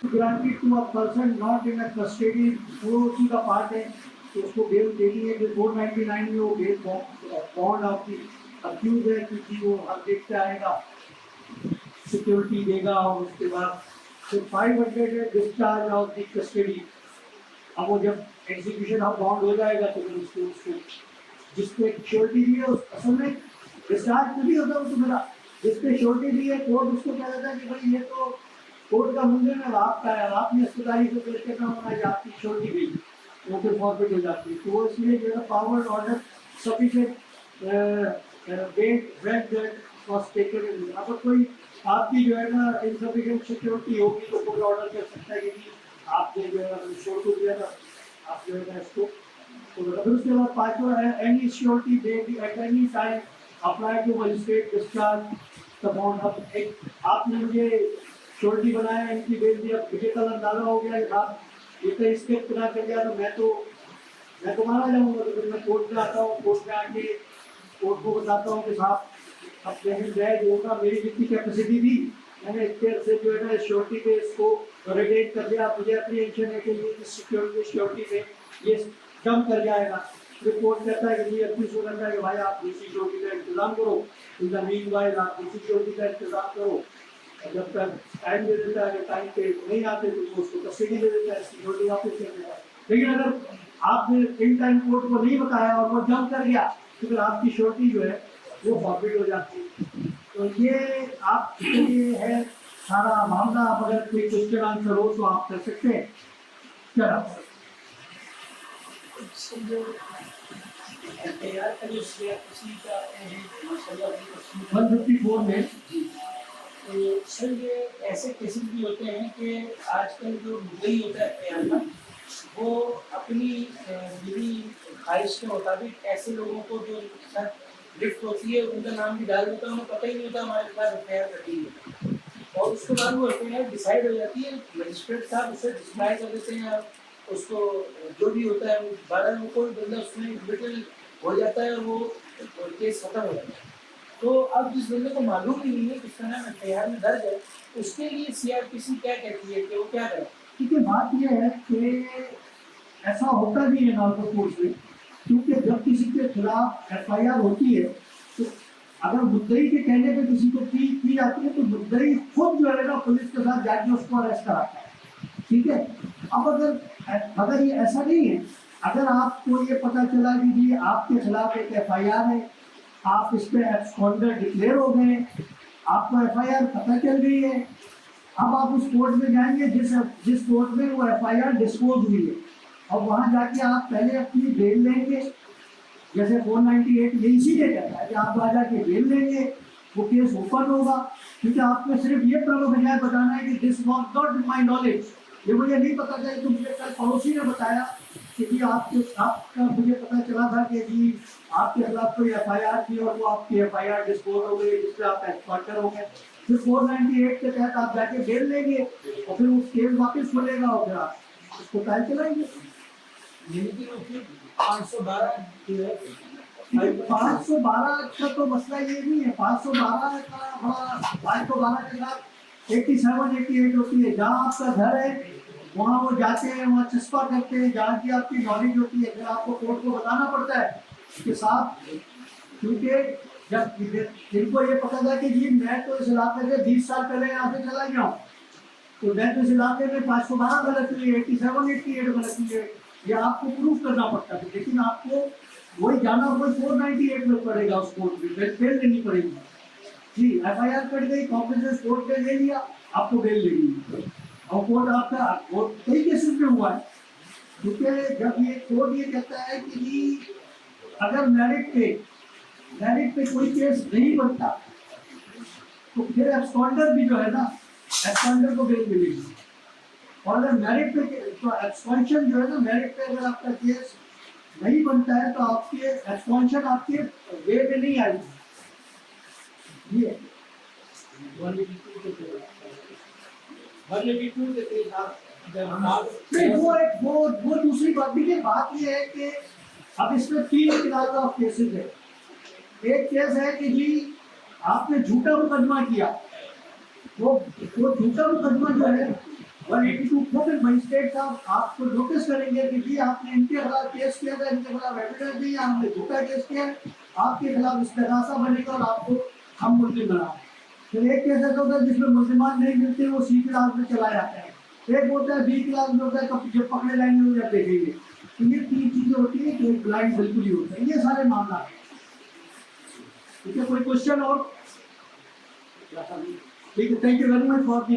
Speaker 1: granted to a person not in a custody, वो उसी का पार्ट है, तो उसको बेल देनी है। कि 499 में वो बेल बॉन्ड आपकी अक्यूज है, क्योंकि वो हर देखते आएगा, सिक्योरिटी देगा, और उसके बाद फिर 500 है डिस्चार्ज ऑफ द कस्टडी। अब वो जब एग्जीक्यूशन ऑफ बॉन्ड हो जाएगा तो फिर उसको जिसपे श्योरिटी दी है उस असल में डिस्चार्ज नहीं होता, वो तो मेरा जिसपे श्योरिटी दी है कोर्ट उसको कह देता है कि भाई ये तो कोर्ट का मूल्य है, आपका है, आपने अस्पताल को पेश करना होना है, आपकी श्योरिटी दी, वो फिर फॉरफिट हो जाती है। तो वो इसलिए जो है power order sufficient weight weight that was taken. अगर कोई आपकी जो है ना इनसफिशिएंट सिक्योरिटी होगी तो कोई ऑर्डर कर सकता है कि आपने जो है शोर को दिया था, आप जो है ना इसको तो फिर उसके बाद पांचवा है any surety they at any time apply to magistrate discharge the bond. अब एक आपने मुझे श्योरिटी बनाया, इनकी बेल दिया, मुझे कल अंदाजा हो गया कि आप ये तो स्केप बना कर दिया, तो मैं तो मारा जाऊंगा। तो फिर मैं कोर्ट में आता हूँ, कोर्ट में आके कोर्ट को बताता हूँ कि साहब अब पेमेंट जाए जो होगा, मेरी जितनी कैपेसिटी थी मैंने इतने से जो है ना श्योरिटी पे इसको रिटेन कर दिया, मुझे अप्रीहेंशन है कि ये श्योरिटी पे ये कम कर जाएगा। रिपोर्ट कहता है कि ये अपनी सूरत है कि भाई आप दूसरी श्योरिटी का इंतजाम करो, इन द मीनवाइल आप दूसरी श्योरिटी का इंतजाम करो। जब तक टाइम दे देता है, टाइम पे नहीं आते तो उसको कस्टडी दे देता है, सिक्योरिटी वापस कर देता है। लेकिन अगर आपने इन टाइम कोर्ट को नहीं बताया और वो जंप कर गया तो फिर आपकी श्योरिटी जो है वो फॉरफिट हो जाती है। तो ये आप ये है सारा मामला। आप अगर कोई क्वेश्चन आंसर हो तो आप कर सकते हैं। क्या
Speaker 3: तैयार करिए उसी का माशाल्लाह
Speaker 1: 154 में
Speaker 3: तो सर ये ऐसे केसेस भी होते हैं कि आजकल जो मुद्दई होता है तैयार का वो अपनी मेरी ख्वाहिश के मुताबिक ऐसे लोगों को जो लिफ्ट होती है उनका नाम भी डाल देता है, उन्हें पता ही नहीं होता हमारे पास एफआईआर कटी है, और उसके बाद वो एफआईआर डिसाइड हो जाती है, मजिस्ट्रेट साहब उसे डिस्प्लाई कर देते हैं, उसको जो भी होता है वो 12 में कोई बंदा उसमें लिटिल हो जाता है और वो केस खत्म हो जाता है। तो अब जिस बंदे को मालूम ही नहीं है किसका नाम एफआईआर में दर्ज है, उसके लिए सीआरपीसी क्या कहती है कि वो क्या करे?
Speaker 1: क्योंकि बात यह है कि ऐसा होता भी है नॉर्मल कोर्ट में, क्योंकि जब किसी के खिलाफ एफआईआर होती है तो अगर मुद्दई के कहने पे किसी को की जाती है तो मुद्दई खुद जो है ना पुलिस के साथ जाके उसको अरेस्ट कराता है। ठीक है, अब अगर ये ऐसा नहीं है, अगर आपको ये पता चला कि जी आपके खिलाफ एक एफआईआर है, आप इस पे एब्सकॉन्डर डिक्लेयर हो गए, आपको एफआईआर पता चल गई है, अब आप उस कोर्ट में जाएंगे जिस कोर्ट में वो एफआईआर डिस्पोज हुई है, और वहां जाके आप पहले अपनी बेल लेंगे। जैसे 498 ये इसीलिए कहता है कि आप वहां जाके बेल लेंगे, वो केस ओपन होगा, क्योंकि आपको सिर्फ ये प्रमुख बताना है कि this was not my knowledge, ये मुझे नहीं पता था। तो मुझे कल पड़ोसी ने बताया कि जी आपका मुझे पता चला था कि जी आपके खिलाफ कोई एफआईआर थी और वो आपकी एफआईआर डिस्पोज हो गई, जिससे आप एक्सपर्टर हो गए। फिर 498 के तहत आप जाके बेल लेंगे और फिर उस केस वापस खुलेगा और फिर आप उसको ट्रायल चलाएंगे।
Speaker 3: लेकिन 512 जो है
Speaker 1: 512 का तो मसला ये नहीं है, 512 का हमारा 512 के साथ 87, 88 होती है। जहाँ आपका घर है वहाँ वो जाते हैं, वहाँ चस्पा करते हैं, जहाँ की आपकी नॉलेज होती है, फिर आपको कोर्ट को बताना पड़ता है कि साहब, क्योंकि जब जिनको ये पता था कि जी मैं तो इस इलाके से 20 साल पहले यहाँ से चला गया हूँ, तो मैं तो इस इलाके में 512 गलत हुई, 87, 88 गलत हुई है, ये आपको प्रूफ करना पड़ता है। लेकिन आपको वही जाना वही 498 में पड़ेगा, उस कोर्ट में बेल लेनी पड़ेगी। जी एफआईआर कट गई, कॉम्पिटेंस कोर्ट ने ले लिया, आपको बेल लेनी है। और कोर्ट आपका कई केसेस में हुआ है, क्योंकि जब ये कोर्ट ये कहता है कि जी अगर मेरिट पे कोई केस नहीं बनता तो फिर एब्सकॉन्डर भी जो है ना, एब्सकॉन्डर को बेल मिलेगी। और अगर मेरिट पे तो एब्सकॉन्शन जो है ना, मेरिट पे अगर आपका केस नहीं बनता है तो आपके एब्सकॉन्शन आपके वे में नहीं आएगी। ये
Speaker 3: 182 के केस आप
Speaker 1: वो दूसरी बात भी है। बात ये है कि अब इसमें 3 क्लास ऑफ केसेस है। एक केस है कि जी आपने झूठा मुकदमा किया, वो झूठा मुकदमा जो है 182 को फिर मजिस्ट्रेट साहब आपको नोटिस करेंगे कि जी आपने इनके खिलाफ केस किया था, इनके खिलाफ एविडेंस दिया, हमने झूठा केस किया, आपके खिलाफ इस्तेगासा बनेगा और आपको हम मुल्जिम बना। फिर एक केस ऐसा होता है जिसमें मुल्जिमान नहीं मिलते, वो सी क्लास में चला जाता है। एक होता है बी क्लास में होता है, कब जब पकड़े जाएंगे वो जब देखेंगे। तो ये 3 चीजें होती है कि एक ब्लाइंड बिल्कुल ही होता है। ये सारे मामला है। ठीक है, कोई क्वेश्चन और? ठीक है, thank you very much for the